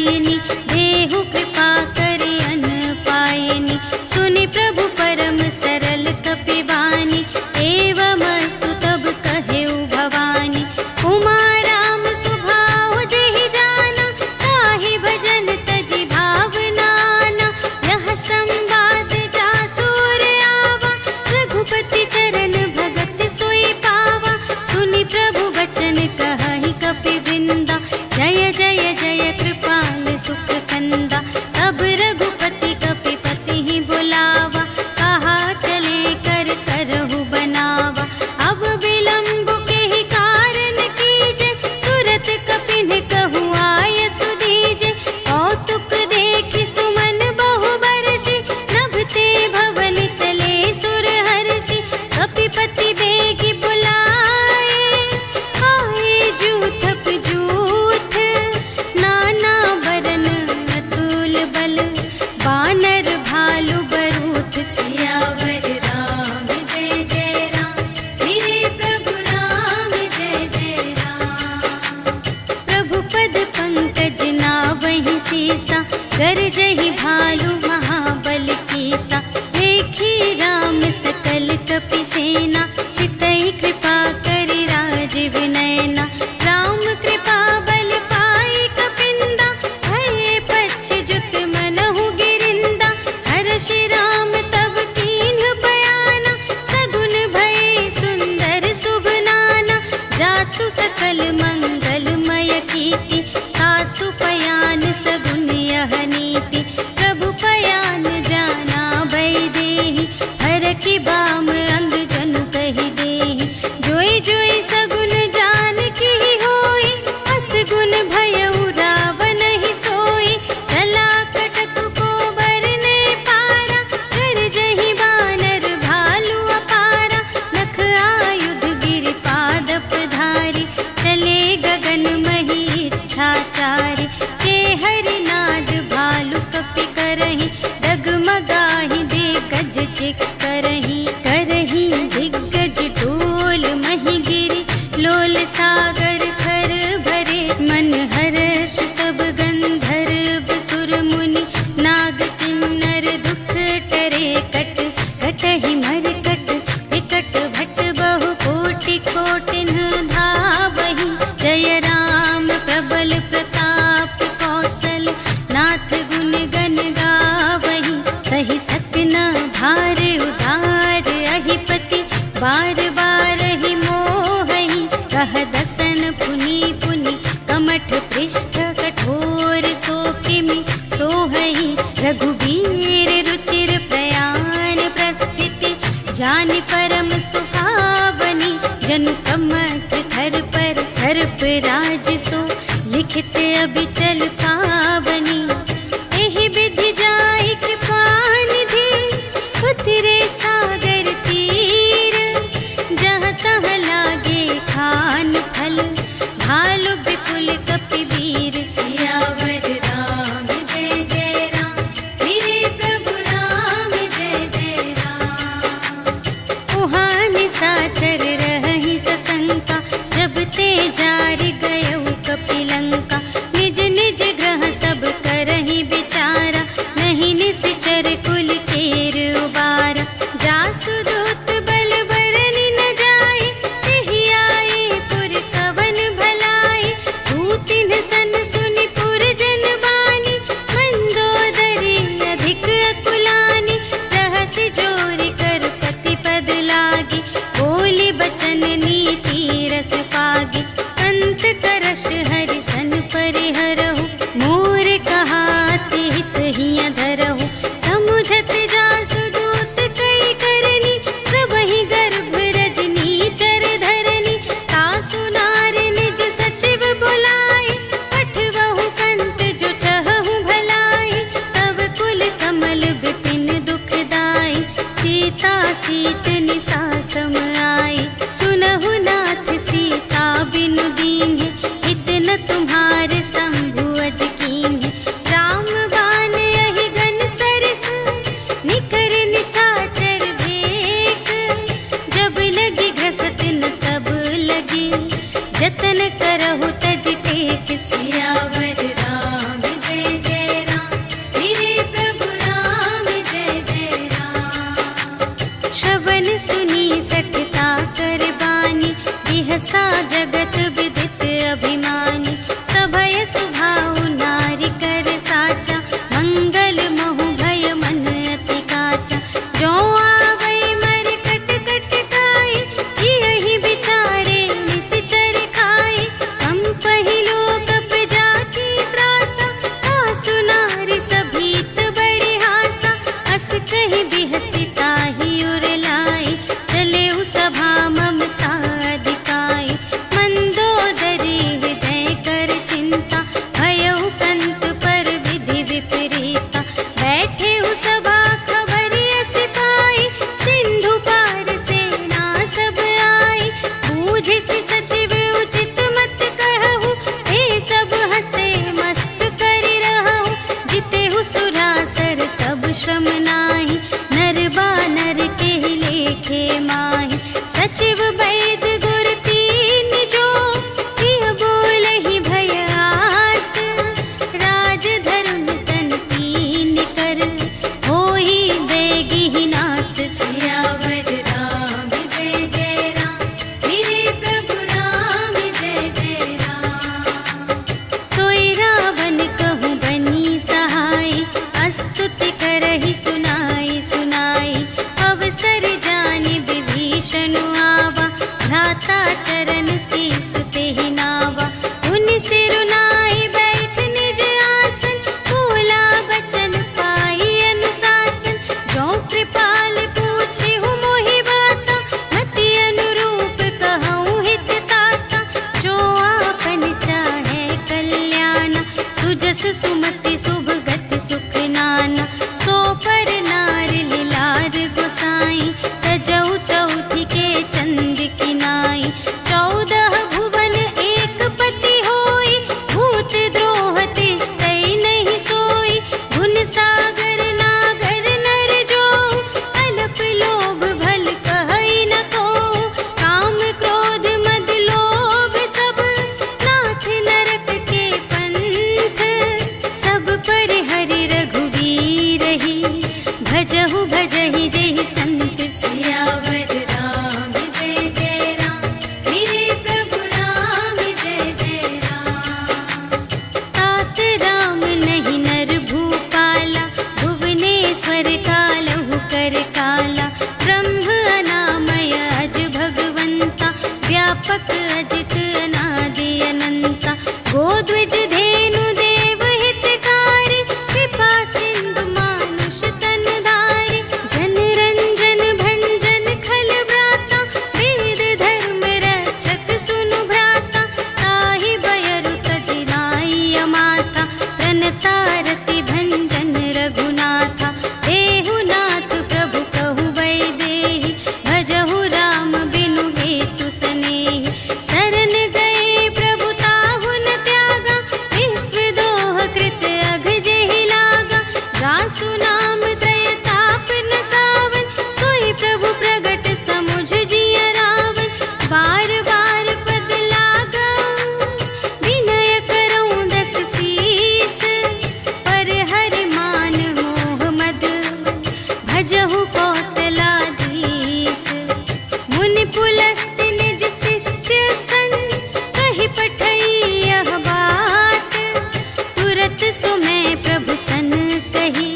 दायिनी, देहु कृपा करि अन्न पायिनी। सुनि प्रभु परम सरल कपिवानी, एवमस्तु तब कहेउ भवानी। उमा राम स्वभाव जेहि जाना, ताहि भजन तजि भावनाना। यह संवाद जासुर आवा, रघुपति चरण भगत सोई पावा। सुनि प्रभु वचन कहहि कपिवृंदा, जय जय जय कृपाल सुख कंदा। तब रघुपति कपिपति ही बुलावा, कहा चले कर करहु बनावा। अब विलंब के ही कारण कीजे, तुरत कपिन कहु आय सुदीजे। कौतुक देखि सुमन बहु बरषि, नभते भवन चले सुर हर्षि। कपिपति बेगी बुलाए, आए जूथप जूथ। नाना वरन अतुल बल, बानर भालु बरूथ। सियावर राम जय जय राम, मेरे प्रभु राम जय जय राम। प्रभु पद पंकज नावहि सीसा, गरजहि भालु महाबल कीसा। देखी राम सकल कपि सेना, चितहि कृपा करि राज विनयना। राम कृपा बल पाई कपिंदा, भये पच्छ जुत मनहु गिरिंदा। हर्षि राम तब कीन्ह बयाना, सगुन भये सुंदर शुभ नाना। जासु सकल मंगलमय कीर्ति, तासु पयान सगुन यह नीति। प्रभु पयान जाना भय देहि, हरखि बाम अंग जनु कहि देहि। जोई जोई सगुन जान की होई, असगुन भयउ रावण ही सोई। चला कटक को बरने पारा, गरजहि बानर भालु अपारा। नख आयुध गिरि पादप धारी, चले गगन मही इच्छाचारी। के हरिनाद भालु कपि करहि, डगमगाहि दे गज चिक करहि। करहि दिग्गज ढोल महि गिरि, लोल सागर खर भरे। मन हर्ष सब गंधर्व सुर मुनि, नाग किन्नर दुख टरे। कट कटहि मरकट, विकट भट बहु कोटि कोटिन धावहि। जय राम प्रबल प्रताप कौशल, नाथ गुण गण गावहि। सहि सकना भार उधार अहिपति, बार बार ही मोहहि। कह दसन पुनि पुनि, कमठ पृष्ठ कठोर सो किमि सोहहि। रघुबीर रुचिर प्रयाण प्रस्थिति, जानि परम सुहावनी। जनु कमठ धर पर सर्प राज सो, लिखित अबिचल पावनी। एहि विधि जाई कृपा निधि, उतरे सागर तीर। जहाँ तहाँ लागे खान फल, भालु विपुल कपिवीर। सियावर राम जय जय राम, मेरे प्रभु राम जय जय राम। उहाँ निशाचर रहहि सशंका, जब ते जारि गयउ कपिलंका। निज निज ग्रह सब करहि विचारा, नहीं निश्चर कुल केर उबारा। जासु दूत बल बरनि न जाय, तेहि आए पुर कवन भलाई। भूतिन सन सुनि पुर जन बानी, मंदोदरी अधिक अकुलानी। रहसि जोरि कर पति पद लागी, बोली बचन नीति रस पागी। अंत करश हरि सन परिहरहु, मोर कहा हित हिय धरहु। समुझत जासु दूत कई करनी, प्रभहि गर्भ रजनी चर धरनी। तासु नार निज सचिव बुलाए, पठवहु कंत जो चहहु भलाई। तब कुल कमल विपिन दुखदाई, सीता सीत निसा सम आई। सुनहु नाथ सीता बिनु दीन्हि, इतन तुम्हारे शंभु अज कीन्हि। राम बान यहि गन सरस, भजहु भजहि जेहि संत सियावर राम जय जय राम, मेरे प्रभु राम जय जय राम। तात राम नहीं नर भूपाला, भुवनेश्वर कालहु कर काला। ब्रह्म अनामय अज भगवंता, व्यापक अजित अनादि अनंता। गोद्विज धेनु देव हितकारी, कृपा सिंधु मानुष तन धारी। जन रंजन भंजन खल व्राता, वेद धर्म रक्षक सुनु भ्राता। ताहि बयरु तजि नाई माता, प्रणतारति भंजन रघुनाथा। देहु नाथ प्रभु कहु वैदेही, भजहु राम बिनु हेतु सनेही। शरण गए प्रभु ताहु न त्यागा, विश्व दोह कृत अघ जेहि लागा। जासु नाम त्रय ताप न सावन, सोई प्रभु प्रगट समुझ जिय रावण। बार बार पद लागऊं, विनय करऊं दस सीस। पर हरि मान मोह मद, भजहु कौशलाधीश। मुनि पुलस्त निज शिष्य संग, कहि पठई यह बात। तुरत सुमय प्रभु सन कही,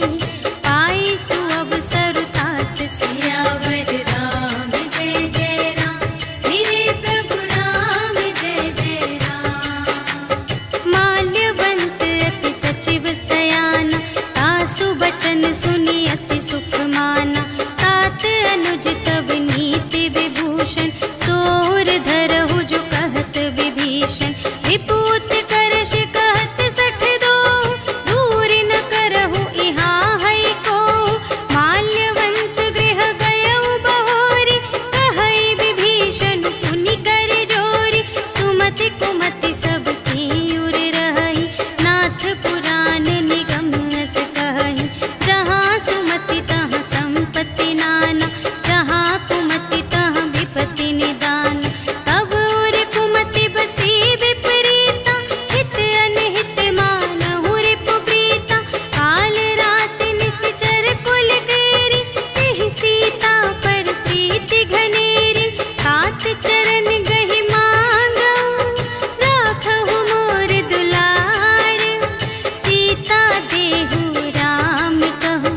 पाई सुअवसर तात। सियावर राम जय जय राम, मेरे प्रभु राम जय जय राम। माल्यवंत अति सचिव सयाना, तासु बचन सुनि अति सुख माना। तात अनुज तब नीति विभूषण, सोर धरहु जो कहत विभीषण। विपूत करश कहत सठ दो, दूर न करहु इहाँ है को। माल्यवंत गृह गयउ बहोरी, कहई विभीषण पुनि कर जोरी। सुमति कुमति सब की उर रहई, नाथ पुराण निगम अस कहई। जहाँ सुमति तहाँ संपत्ति नाना, जहाँ कुमति तहाँ विपत्ति निदान। तब उर कुमति बसी विपरीता, हित अनहित मानहु रिपु प्रीता। काल रात निश्चर कुल केरी, तेहि सीता पर प्रीति घनेरी। तात चरण गहि मांगऊं, राखहु मोर दुलार। सीता देहु राम कहूँ,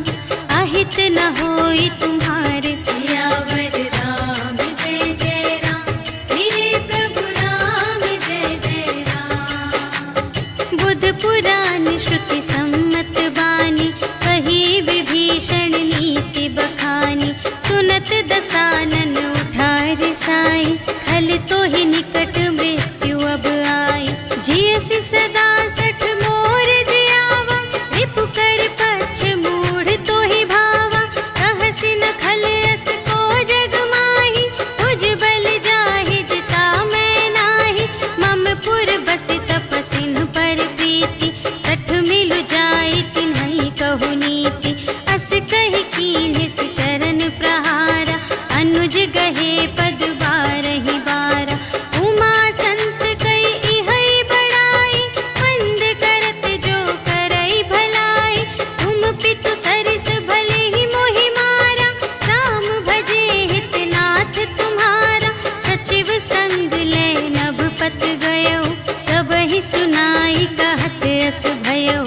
अहित न होई तुम्हारे। सियावर राम जय जय राम, मेरे प्रभु राम जय जय राम। बुध पुराण श्रुति सम्मत बानी, कही विभीषण नीति बखानी। सुनत दसानन उठा रिसाई, खल तो ही निकट मृत्यु अब आई। जियसि सदा सठ मोर जियावा, रिपु कर पक्ष मूढ़ तो ही भावा। कहसि न खल अस को जग माही, तुझ बल जाहि जिता मैं नाही। मम पुर बसि तपसिन पर प्रीति, सठ मिलु जाई तिन्हई कहु नीति। अस कहि कीन्हिस चरण प्रहारा, अनुज गहे पद बारहि बारा। उमा संत कई इहै बड़ाई, मंद करत जो करई भलाई। तुम पितु सरिस भले ही मोहि मारा, राम भजे हित नाथ तुम्हारा। सचिव संग ले नभ पत गयो, सबहि सुनाई कहत अस भयो।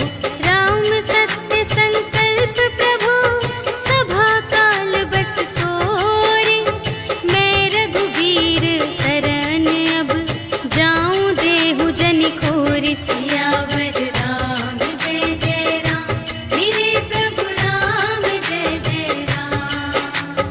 राम सत्य संकल्प प्रभु, सभा काल बस तोरे। मैं रघुबीर शरण अब, जाऊं देहु जनि खोरि। सियावर राम जय जय राम, मेरे प्रभु राम जय जय राम।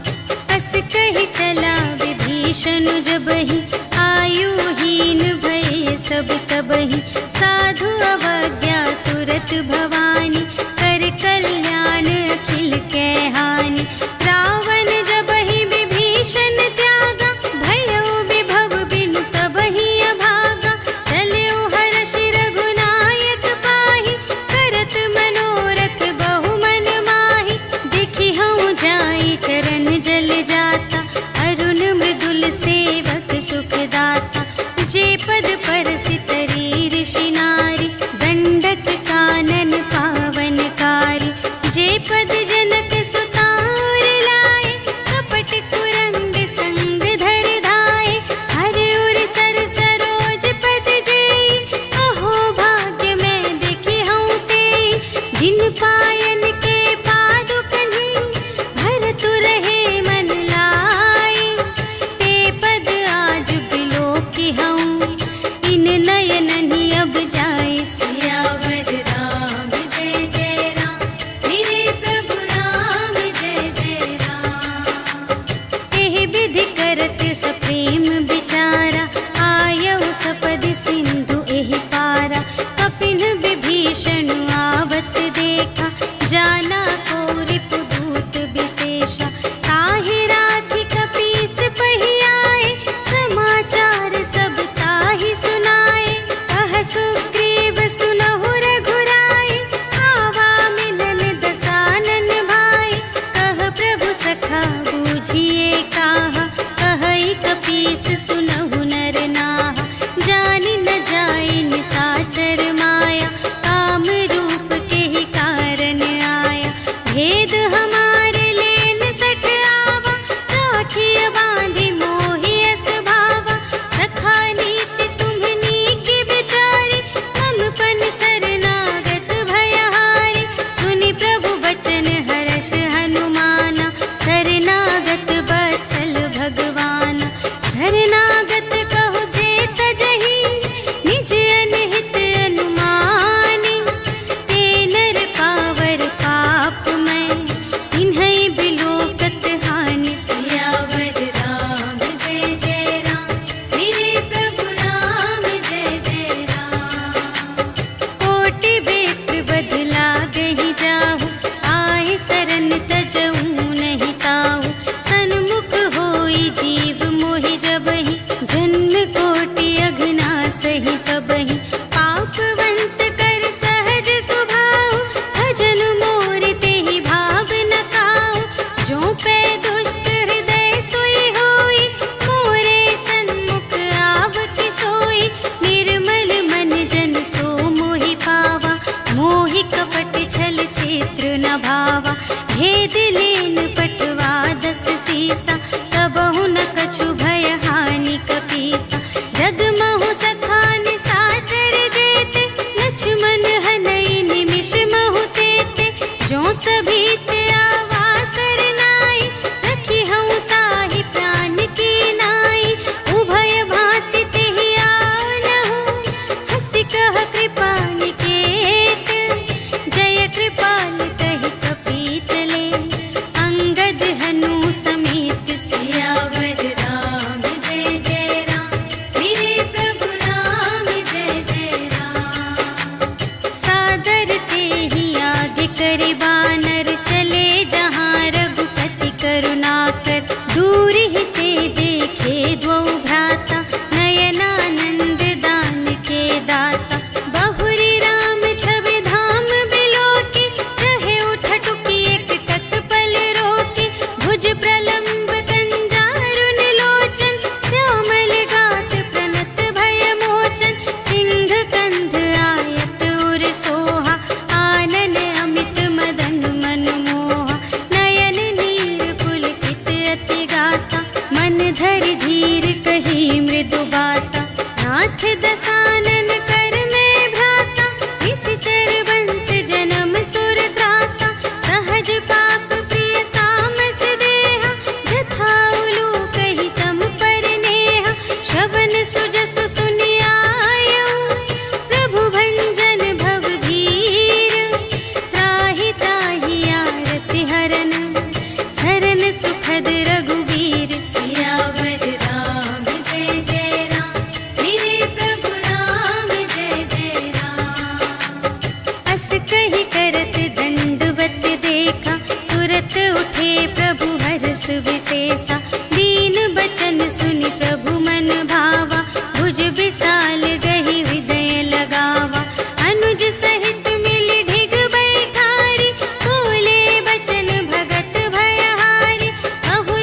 अस कहि चला विभीषण जबहि, आयुहीन भये सब तबहि। साधु अवज्ञा तुरत भवानी, कर कल्याण अखिल के हानि। रावण जबहि विभीषण त्यागा, भयउ विभव बिनु तबहि अभागा। चलऊ हर्षि रघुनायक पाहि, करत मनोरथ बहु मन माहि। देखि हऊँ जाई चरण जल जाता, अरुण मृदुल सेवक सुखदाता। जे पद परसि तरी ऋषि नारी, दंड कथा बूझिए काहा, कहई कपीस सुनहु नर नाहा। जानि न जाई निसाचर माया, काम रूप के ही कारण आया। भेद हमारे लेन सठ आवा, राखिय बांधि मोहि अस भावा। सखा नीति तुम्हनी के बिचारी, ममपन शरणागत भयहारी। सुनि प्रभु बचन हर्ष हनुमाना, शरणागत बचल भगवाना। शरणागत कहु जे तजहि, निज अनहित अनुमानी। ते नर पावर पाप मैं, तिन्है बिलोकत हानि। सियावर राम जय जय राम, मेरे प्रभु राम जय जय राम। कोटि बेप्र बदला गहि जाहु, आए सरन तजऊ नहीं ताहु। सन्मुख होई जीव मोहि जबहि, जन्म कोटि अघना सही तबहि। पापवंत कर सहज सुभाहु, भजन मोर तेहि भाव न काहु। जो पै दुष्ट हृदय सोई होई, मोरे सन्मुख आवति सोई। निर्मल मन जन सो मोहि पावा, मोहि कपट छल क्षेत्र न भावा। भेद लेन पटवा दस सीसा, तबहु न कछु भय हानि कपीसा। जगमहु सखा निसाचर जेते, लक्ष्मण हनई निमिष महु तेते। जो सभीत आवा सरनाई, रखी हऊँ ताहि प्राण की नाई। उभय भांति तेहि आनहु, हँसि कह कृपा निकेत। जय कृपाल कहि कपी चले, अंगद हनु समेत। सियावर राम जय जय राम, मेरे प्रभु राम जय जय राम। सादर तेहि आगे करे बानर, चले जहाँ रघुपति करुणाकर। दूर ही ते देखे द्वौ भ्राता, नयनानंद दान के दाता। बहुरी राम छवि धाम बिलोके, रहे उठटुकी एक तत्पल रोके। भुज प्रलंब कंजारुन लोचन, श्यामल गात प्रणत भय मोचन। सिंह कंध आयत उर सोहा, आनन अमित मदन मनमोहा। नयन नीर पुलकित अति गाता, मन धरि धीर कही मृदु बाता। नाथ दसानन कर में भ्राता, निश्चर वंश जन्म सुर त्राता। सहज पाप प्रिय तामस देहा, जथा उलूक ही तम पर नेहा। श्रवण सुजसु सुनि आयऊ, प्रभु भंजन भव भीर। त्राहि ताहि आरति हरन, सरन सुखद रघुवीर। सियावर राम जय जय राम, मेरे प्रभु राम जय जय राम। अस कहि करत दंडवत देखा, तुरत उठे प्रभु हर्ष विशेषा। दीन बचन सुनि प्रभु मन भावा, भुज विशाल गहि हृदय लगावा। अनुज सहित मिलि ढिग बैठारी, बोले बचन भगत भयहारी। कहु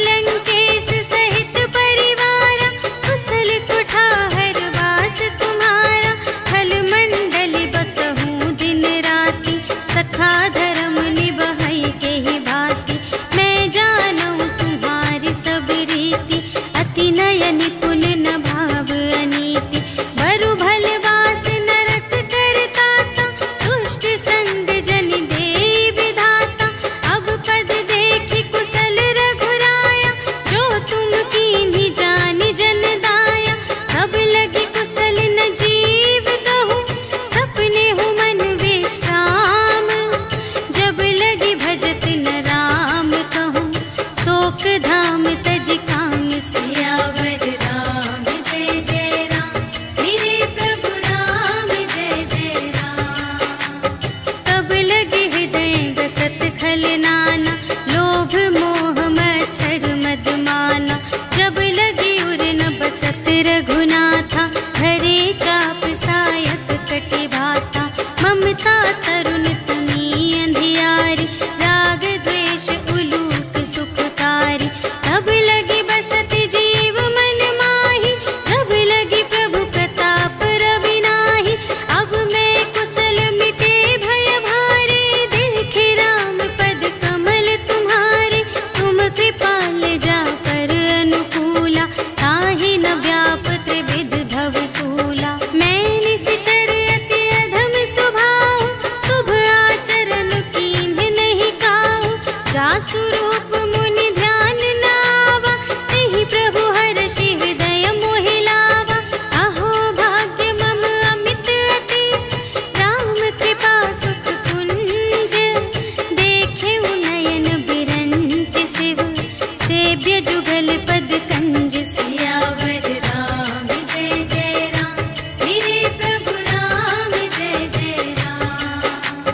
जासु रूप मुनि ध्यान नावा, तेहि प्रभु हर्षि हृदय मोहि लावा। अहो भाग्य मम अमित अति, राम कृपा सुख कुंज। देखेउ नयन बिरंच शिव, सेव्य जुगल पद कंज। सियावर राम जय जय राम, मेरे प्रभु राम जय जय राम।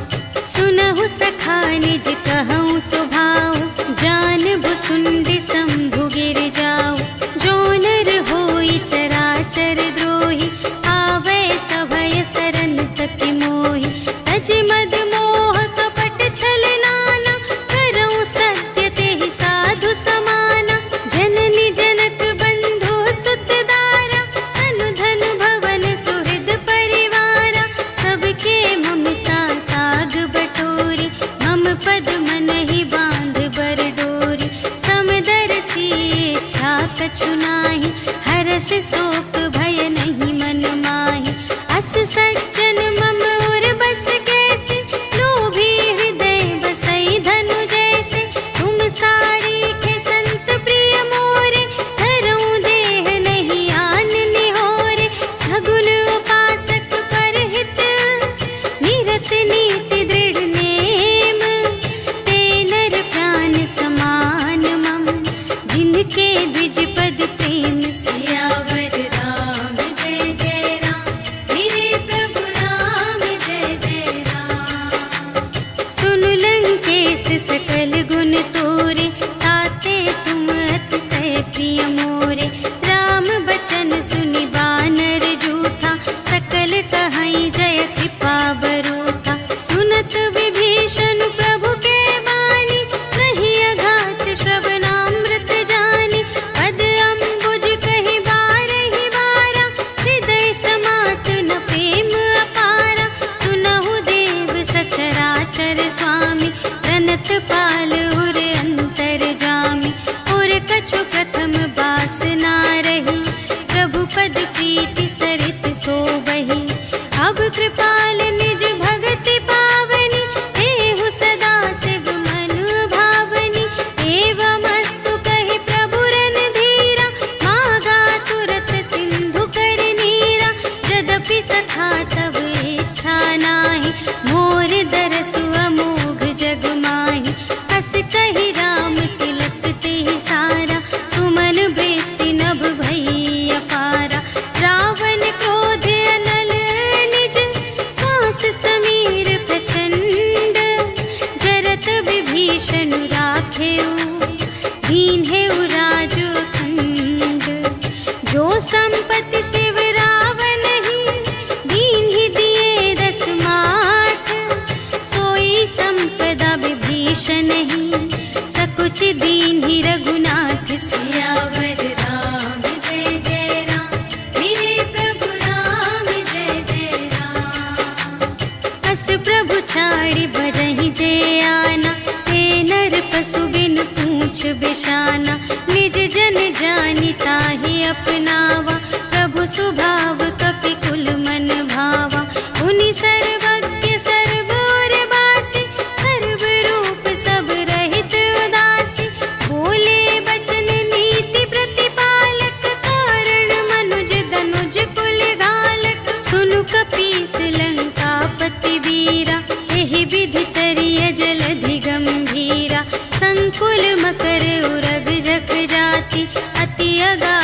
सुनहु सखा निज कहऊँ स्वभाव, जानबु सुंदि शंभु गिर जाऊ। जो नर होई चराचर द्रोही, आवै सभय सरन तति मोहि। तज मद मोह कपट छल नाना, करऊँ सत्य तेहि साधु समाना। जननी जनक बंधु सुत दारा, तनु धन भवन सुहृद परिवारा। सबके ममता ताग बटोरी, मम पद मन ही बांध बर डोरी। समदर्शी इच्छा कछु नाहि, हर्ष शोक भय नहीं मन माहि। अस सज्जन मम उर बस कैसे, लोभी हृदय बसई धनु जैसे। तुम सारीखे संत प्रिय मोरे, धरऊँ देह नहीं आन निहोरे। सगुन उपासक परहित, निरत नीति दृढ़ नेम। ते नर प्राण समान मम, जिनके द्विज पद प्रेम। सियावर राम जय जय राम, मेरे प्रभु राम जय जय राम। सुन लंकेश सकल गुण तोरे, ताते तुम अतिशय प्रिय मोरे। राम बचन सुनि बानर जूठा, सकल कहई जय कृपा बरूठा। सुनत विभीषण प्रभु के बानी, नहीं अघात श्रवणामृत जानी। पद अम्बुज कहि बारहि बारा, हृदय समात न प्रेम अपारा। सुनहु देव सचराचर स्वामी, प्रणत पाल उर अंतर जामी। उर कछु प्रथम बासना रही, प्रभु पद प्रीति सरित सोबहि। अब कृपाल निज भगति पावनी, देहु सदा शिव मन भावनी। एवमस्तु कहि प्रभु रणधीरा, मागा तुरत सिंधु कर नीरा। यद्यपि सखा तब इच्छा नाहि, मोर दरसु अमोघ जग माहि। अस कहि राम तिलक तेहि सारा, सुमन वृष्टि नभ भई अपारा। रावण क्रोध अनल निज, श्वास समीर प्रचंड। जरत विभीषण राखेउ, दीन्हेउ राजु अखंड। जो संपत्ति शिव रावण ही, दीन्हि दिए दस माठ। सोई संपदा विभीषण ही, सकुच दीन्हि रघुनाथ। सियावर राम जय जय राम, मेरे प्रभु राम जय जय राम। अस प्रभु छाड़ि भजहि जे आना, ते नर पशु बिन पूछ बिशाना। निज जन जानि ताहि अपनावा, प्रभु स्वभाव कपि कुल मन भावा। उनि सर्वज्ञ सर्व और बासी, सर्व रूप सब रहित उदासी। बोले बचन नीति प्रतिपालक, कारण मनुज धनुज कुल घालक। सुनु कपीस लंकापति वीरा, एहि विधि तरिय जलधि गंभीरा। संकुल मकर उरग जख जाति, अति अगा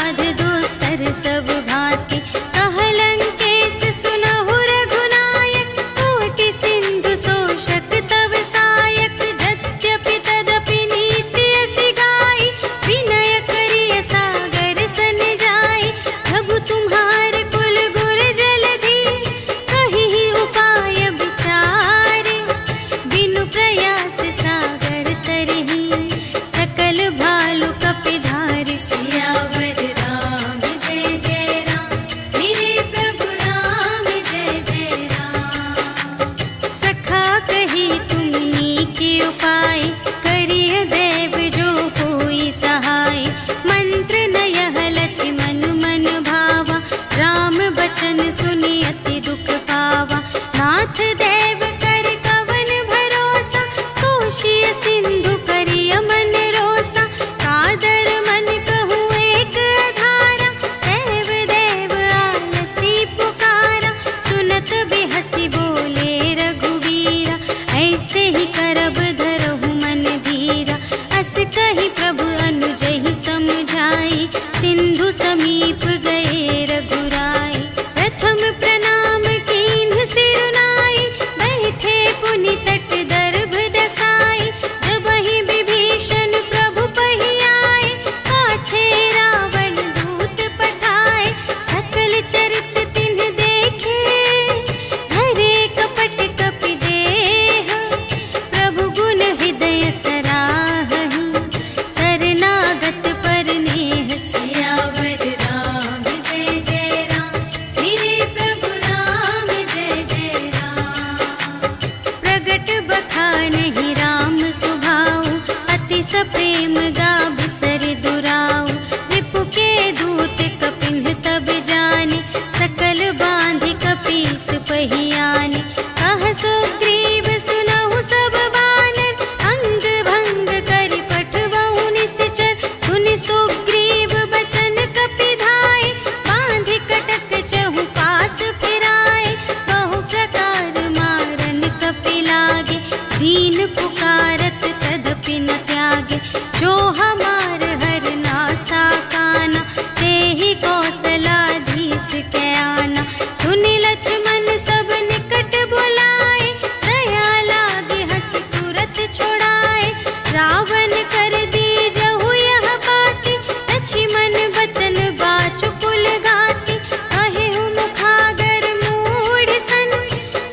लागे। जो हमार हर नासा काना, ते ही कौशलाधीश के आना। सुनि लक्ष्मण सब निकट बुलाए, दया लागे हंस तुरत छोड़ाए। रावण कर दी जहु यह बाती, लक्ष्मण बचन बाचुकुल गाती। कहे मुखागर मूढ़ सन,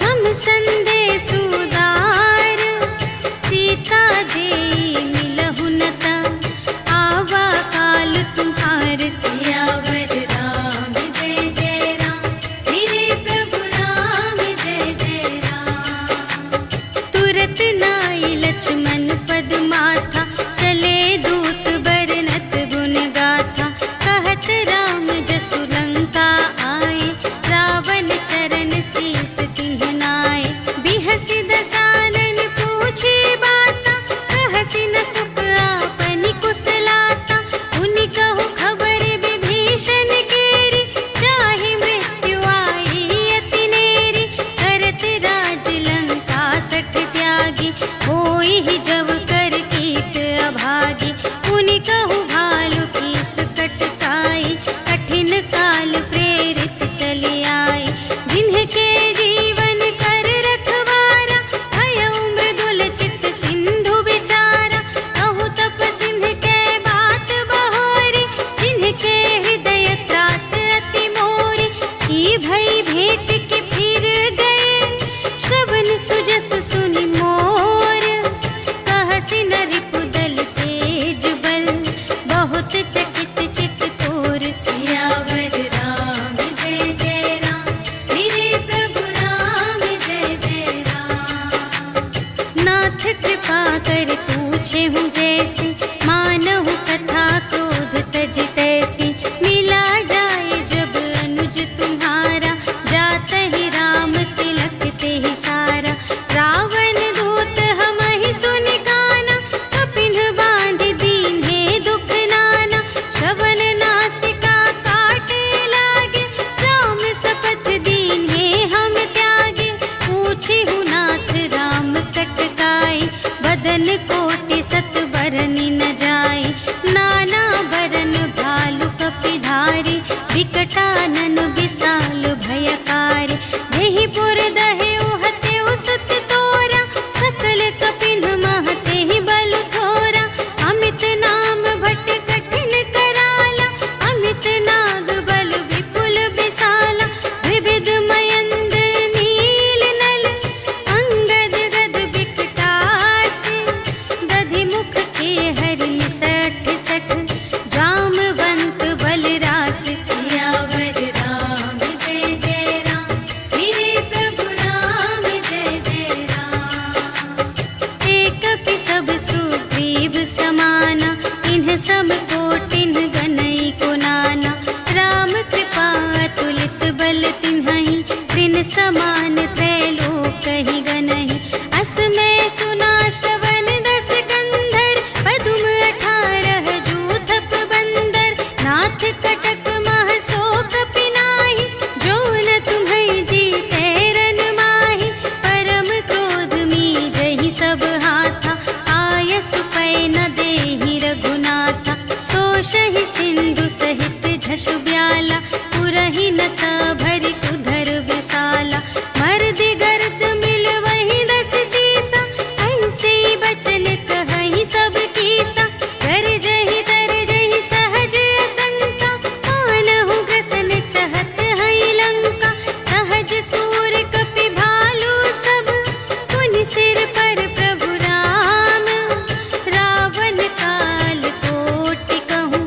हम संदेश उदार। सीता देई मिलहु न ता, आवा काल तुम्हार। सियावर राम जय जय राम, मेरे प्रभु राम जय जय राम। तुरत नाई लक्ष्मण पद माथा, चले दूत बरनत गुण गाथा। कहत राम जसु लंका आए, रावण चरण शीस तिन्ह नाए। बिहसि दसानन पूछे बाता, कहसि न सुख आपनि कुशलाता। उनि कहु खबर विभीषण केरी, जाहि मृत्यु आई अति नेरी। करत राज लंका सठ त्यागी, होई ही जब कर कीट अभागी। उनि कहु भालु कीस कटकाई, कठिन काल प्रेरित चली आई। जिन्हके जीवन कर रखवारा, भयउ मृदुल चित सिंधु विचारा। कहु तप सिंह के बात बहोरी, जिन्हके हृदय त्रास अति मोरी। की भई भेंट के फिर गए, श्रवण सुजस सुनि मोर। कहसि न रिपुदल तेज बल, बहुत चकित चित तोर। सियावर राम जय जय राम, मेरे प्रभु राम जय जय राम। नाथ कृपा कर पूछे हूँ जैसी, मानहु कथा क्रोध तज तैसी। मिला जाए जब अनुज तुम्हारा, जात ही राम तिलक ते ही सारा। रावण दूत हमहि सुनि काना, कपिन बांध दीन्हे दुख नाना। श्रवण नासिका काटे लागे, राम शपथ दीन्हे हम त्यागे। पूछे हूँ नाथ राम कटकाई, बदन कोटि सत बरनि न जाई। नाना बरन भालु कपिधारी, विकटानन विशाल भयकारी। देहि पुर दहेउ हतेउ सुत तोरा, सकल कपिन महते ही बल थोरा। अमित नाम भट कठिन कराला, अमित नाग बल विपुल विशाला। विविध मयंद्र नील नल, अंगद गद विकटासी। दधि मुख के हरि सठ सठ, जामवंत बलरास। सियावर राम जय जय राम, मेरे प्रभु राम जय जय राम। एकपि सब सुग्रीव समाना, इन्ह सब कोटिन्ह गनई को नाना। राम कृपा अतुलित बल तिन्हहि, त्रिन समान त्रैलोक ही गनहि। अस मैं सुना श्रवण दस कंधर, पदुम 18 जूथप बंदर। नाथ कटक मह शोक पिनाहि, जो न तुम्है जीते रन माहि। परम क्रोध मीजहि सब हाथा, आयसु पै न देहि रघुनाथा। सोषहि सिंधु सहित झसु ब्याला, पुरहि न त भरि कुधर विशाला। मर्दि गर्द मिल वही 10 सीसा, ऐसे बचन कहहि सब कीसा। गरजहि तरजहि सहज असंका, मानहु ग्रसन चहत हई लंका। सहज सूर कपि भालु सब, पुनि सिर पर प्रभु राम। रावण काल कोटि कहूँ,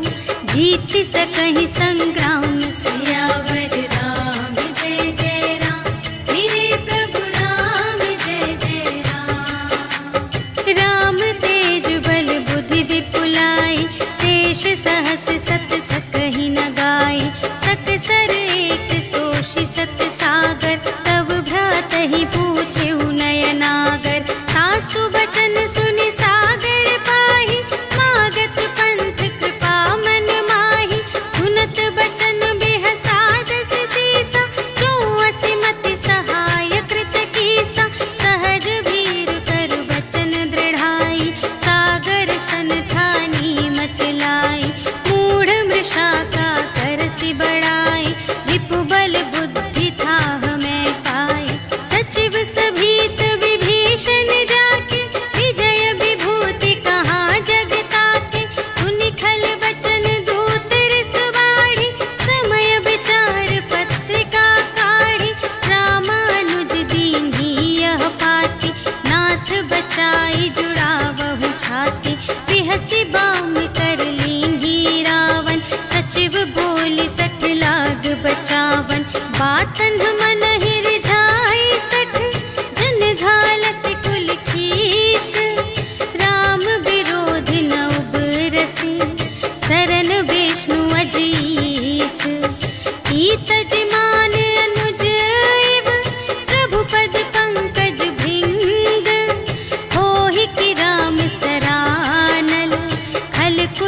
जीत सकहि संग्राम। सियावर राम जय जय राम, मेरे प्रभु राम जय जय राम। राम तेज बल बुद्धि विपुलाई, शेष सहस सत सकहि न गाई। सकसर एक सोषि सत सागर, तब भ्रातहि पूछेउ नयनागर। सासु बचन सुनि सागर पाहि, मागत पंथ कृपा मन माहि। सुनत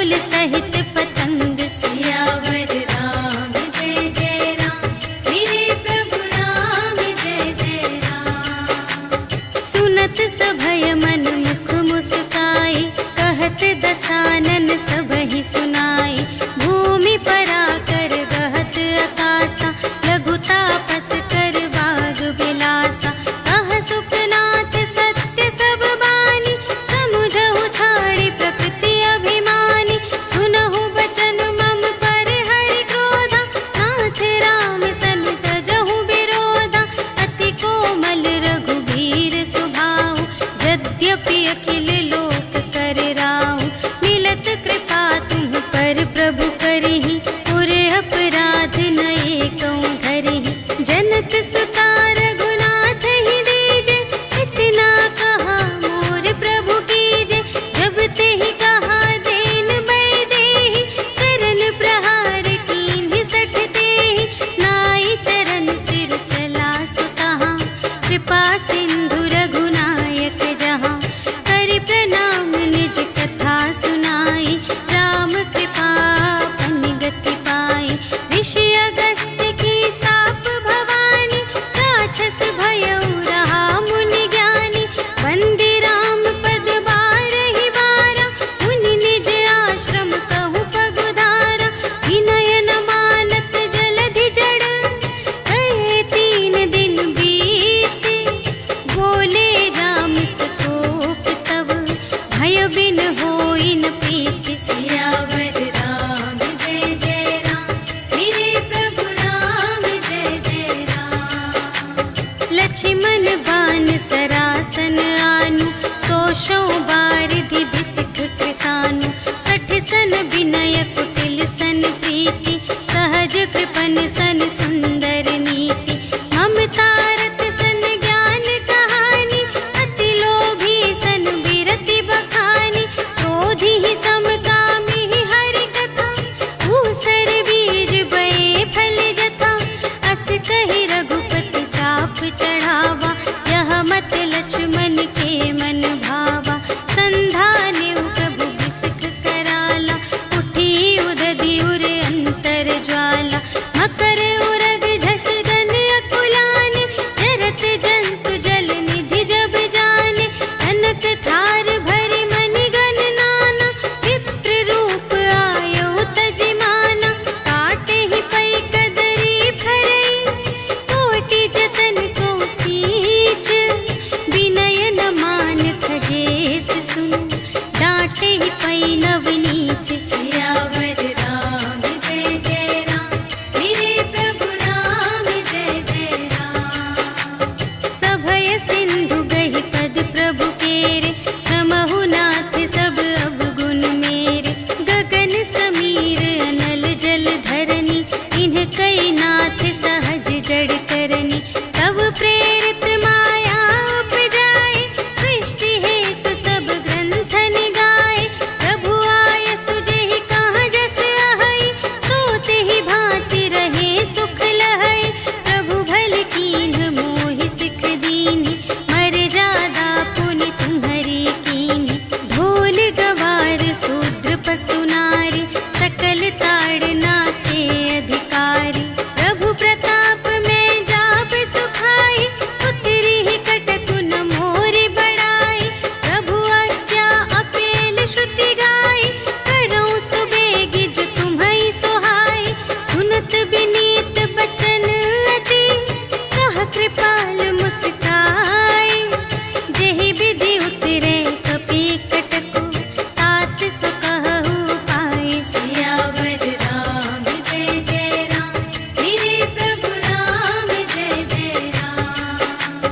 कमल सहित पतंग सियावर राम जय जय राम, मेरे प्रभु राम जय जय राम। सुनत सभय मन मुख मुस्काई, कहत दसानन सबहि सुनाई। भूमि पराकर गहत आकासा, लघु तापस कर बाग बिलासा। कह सुखनाथ सत्य सब बानी, समुझहु छाड़ी प्रकृति अभिमानी। सुनहु बचन मम पर हरि क्रोधा, नाथ राम सन तजहु विरोधा। अति कोमल रघुबीर सुभाऊ, यद्यपि अखिल लोक कर राऊ। मिलत कृपा तुम पर प्रभु करहि, पुर अपराध नये कहूँ धरहि। जनक सुता रघुनाथ ही दीजे, इतना कहा मोर प्रभु कीजे। जब तेहि कहा देन बै देहि, चरण प्रहार कीन्हि सठ तेहि। नाई चरण सिर चला सुतहाँ, कृपा सिंधु रघुनायक जहाँ। करि प्रणाम निज कथा सुनाई, राम कृपा पन गति पाई। ऋषि अगस्त्य की साप भवानी, राक्षस भयउ रहा मुनि ज्ञानी। वंदे राम पद बारहि बारा, मुनि निज आश्रम कहु पगुधारा। विनय न मानत जलधि जड़, कहे 3 दिन बीते। बोले राम सकोप तब, भय बिन होई न प्रीति। सियावर राम जय जय राम, मेरे प्रभु राम जय जय राम। लक्ष्मण बान सरासन आनु, सोशौ बारिधि बिसिख कृसानु। 60 सन विनय कुटिल सन प्रीति, सहज कृपन सन सुंदर नीति। ममता रत सन ज्ञान कहानी, अति लोभी सन बिरति बखानी। क्रोधी ही समकामी ही हरि कथा, ऊसर बीज बये फल जथा। अस कहि रघुपति चाप चढ़ावा, यह मत लक्ष्मण के मन भावा। संधान्यु प्रभु बिसिख कराला, उठी उदधि उर अंतर ज्वाला। मकर उरग झष गन अकुलाने, जरत जंतु जल निधि जब जाने। कनक थार भरि मनि गण नाना, विप्र रूप आयौ तजिमाना। काटे ही पै कदरी फरई, कोटि जतन को सींच। विनय न मानत गेस सुन, डांटे ही पै नवनीच। सियावर राम जय जय राम, मेरे प्रभु राम जय जय राम। सभय सिंधु गहि पद प्रभु केरे, क्षमहु नाथ सब अवगुण मेरे। गगन समीर अनल जल धरनी, इन्ह कई नाथ सहज जड़ करनी। तब प्रेरित माया उपजाए, सृष्टि हेतु सब ग्रंथ निगाए। प्रभु आय सुजेहि कहाँ जस अहै, सोते ही भांति रहे सुख लहै। प्रभु भल कीन्ह मोहि सिख दीन्हि, मर्यादा पुनि तुम्हरी कीन्हि। ढोल गवार शूद्र पशु नारी, सकल ताड़ना के अधिकारी। प्रभु प्रताप में जाप सुखाई, उतरी ही कटकु न मोरि बड़ाई। प्रभु आज्ञा अपेल श्रुति गाई, करऊँ सुबेगी जो तुम्है सोहाई। सुनत विनीत बचन अति, कह कृपाल मुस्काई। जेहि विधि उतरे कपि कटकु, तात सो कहु पाई। सियावर राम जय जय राम, मेरे प्रभु राम जय जय राम।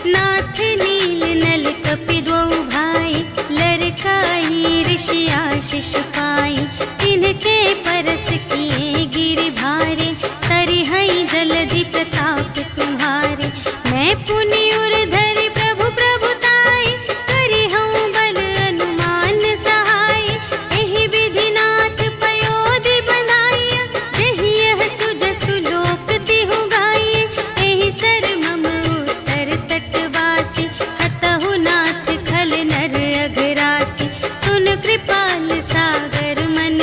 नाथ नील नल कपि द्वौ भाई, लरकाई ऋषि आशीष पाई। तिनके परस किए गिरि भारे, तरिहै जलधि प्रताप तुम्हारे। मैं पुनि उर धरि प्रभु प्रभुताई, करिहउँ बल अनुमान सहाय। एहि विधि नाथ पयोधि बंधाइया, जेहि यह सुजसु लोक तिहु गाइए। एहि सर मम उत्तर तटवासी, हतहु नाथ खल नर अघरासी। सुन कृपाल सागर मन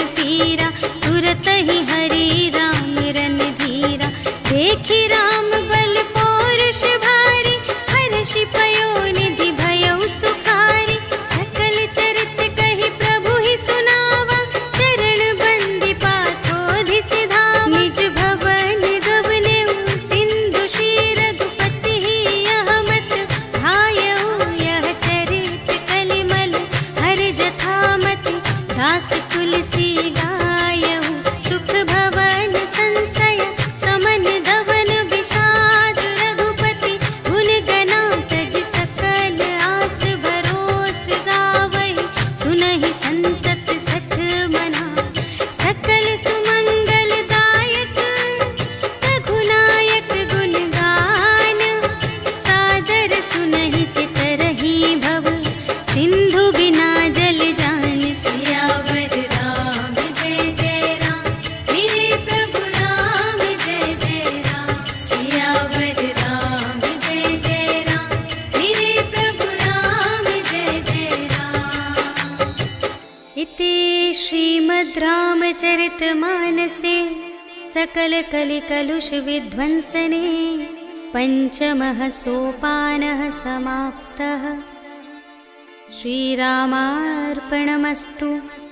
श्रीमद् रामचरितमानसे सकलकलिकलुषविध्वंसने पञ्चमः सोपानः समाप्तः। श्रीरामार्पणमस्तु।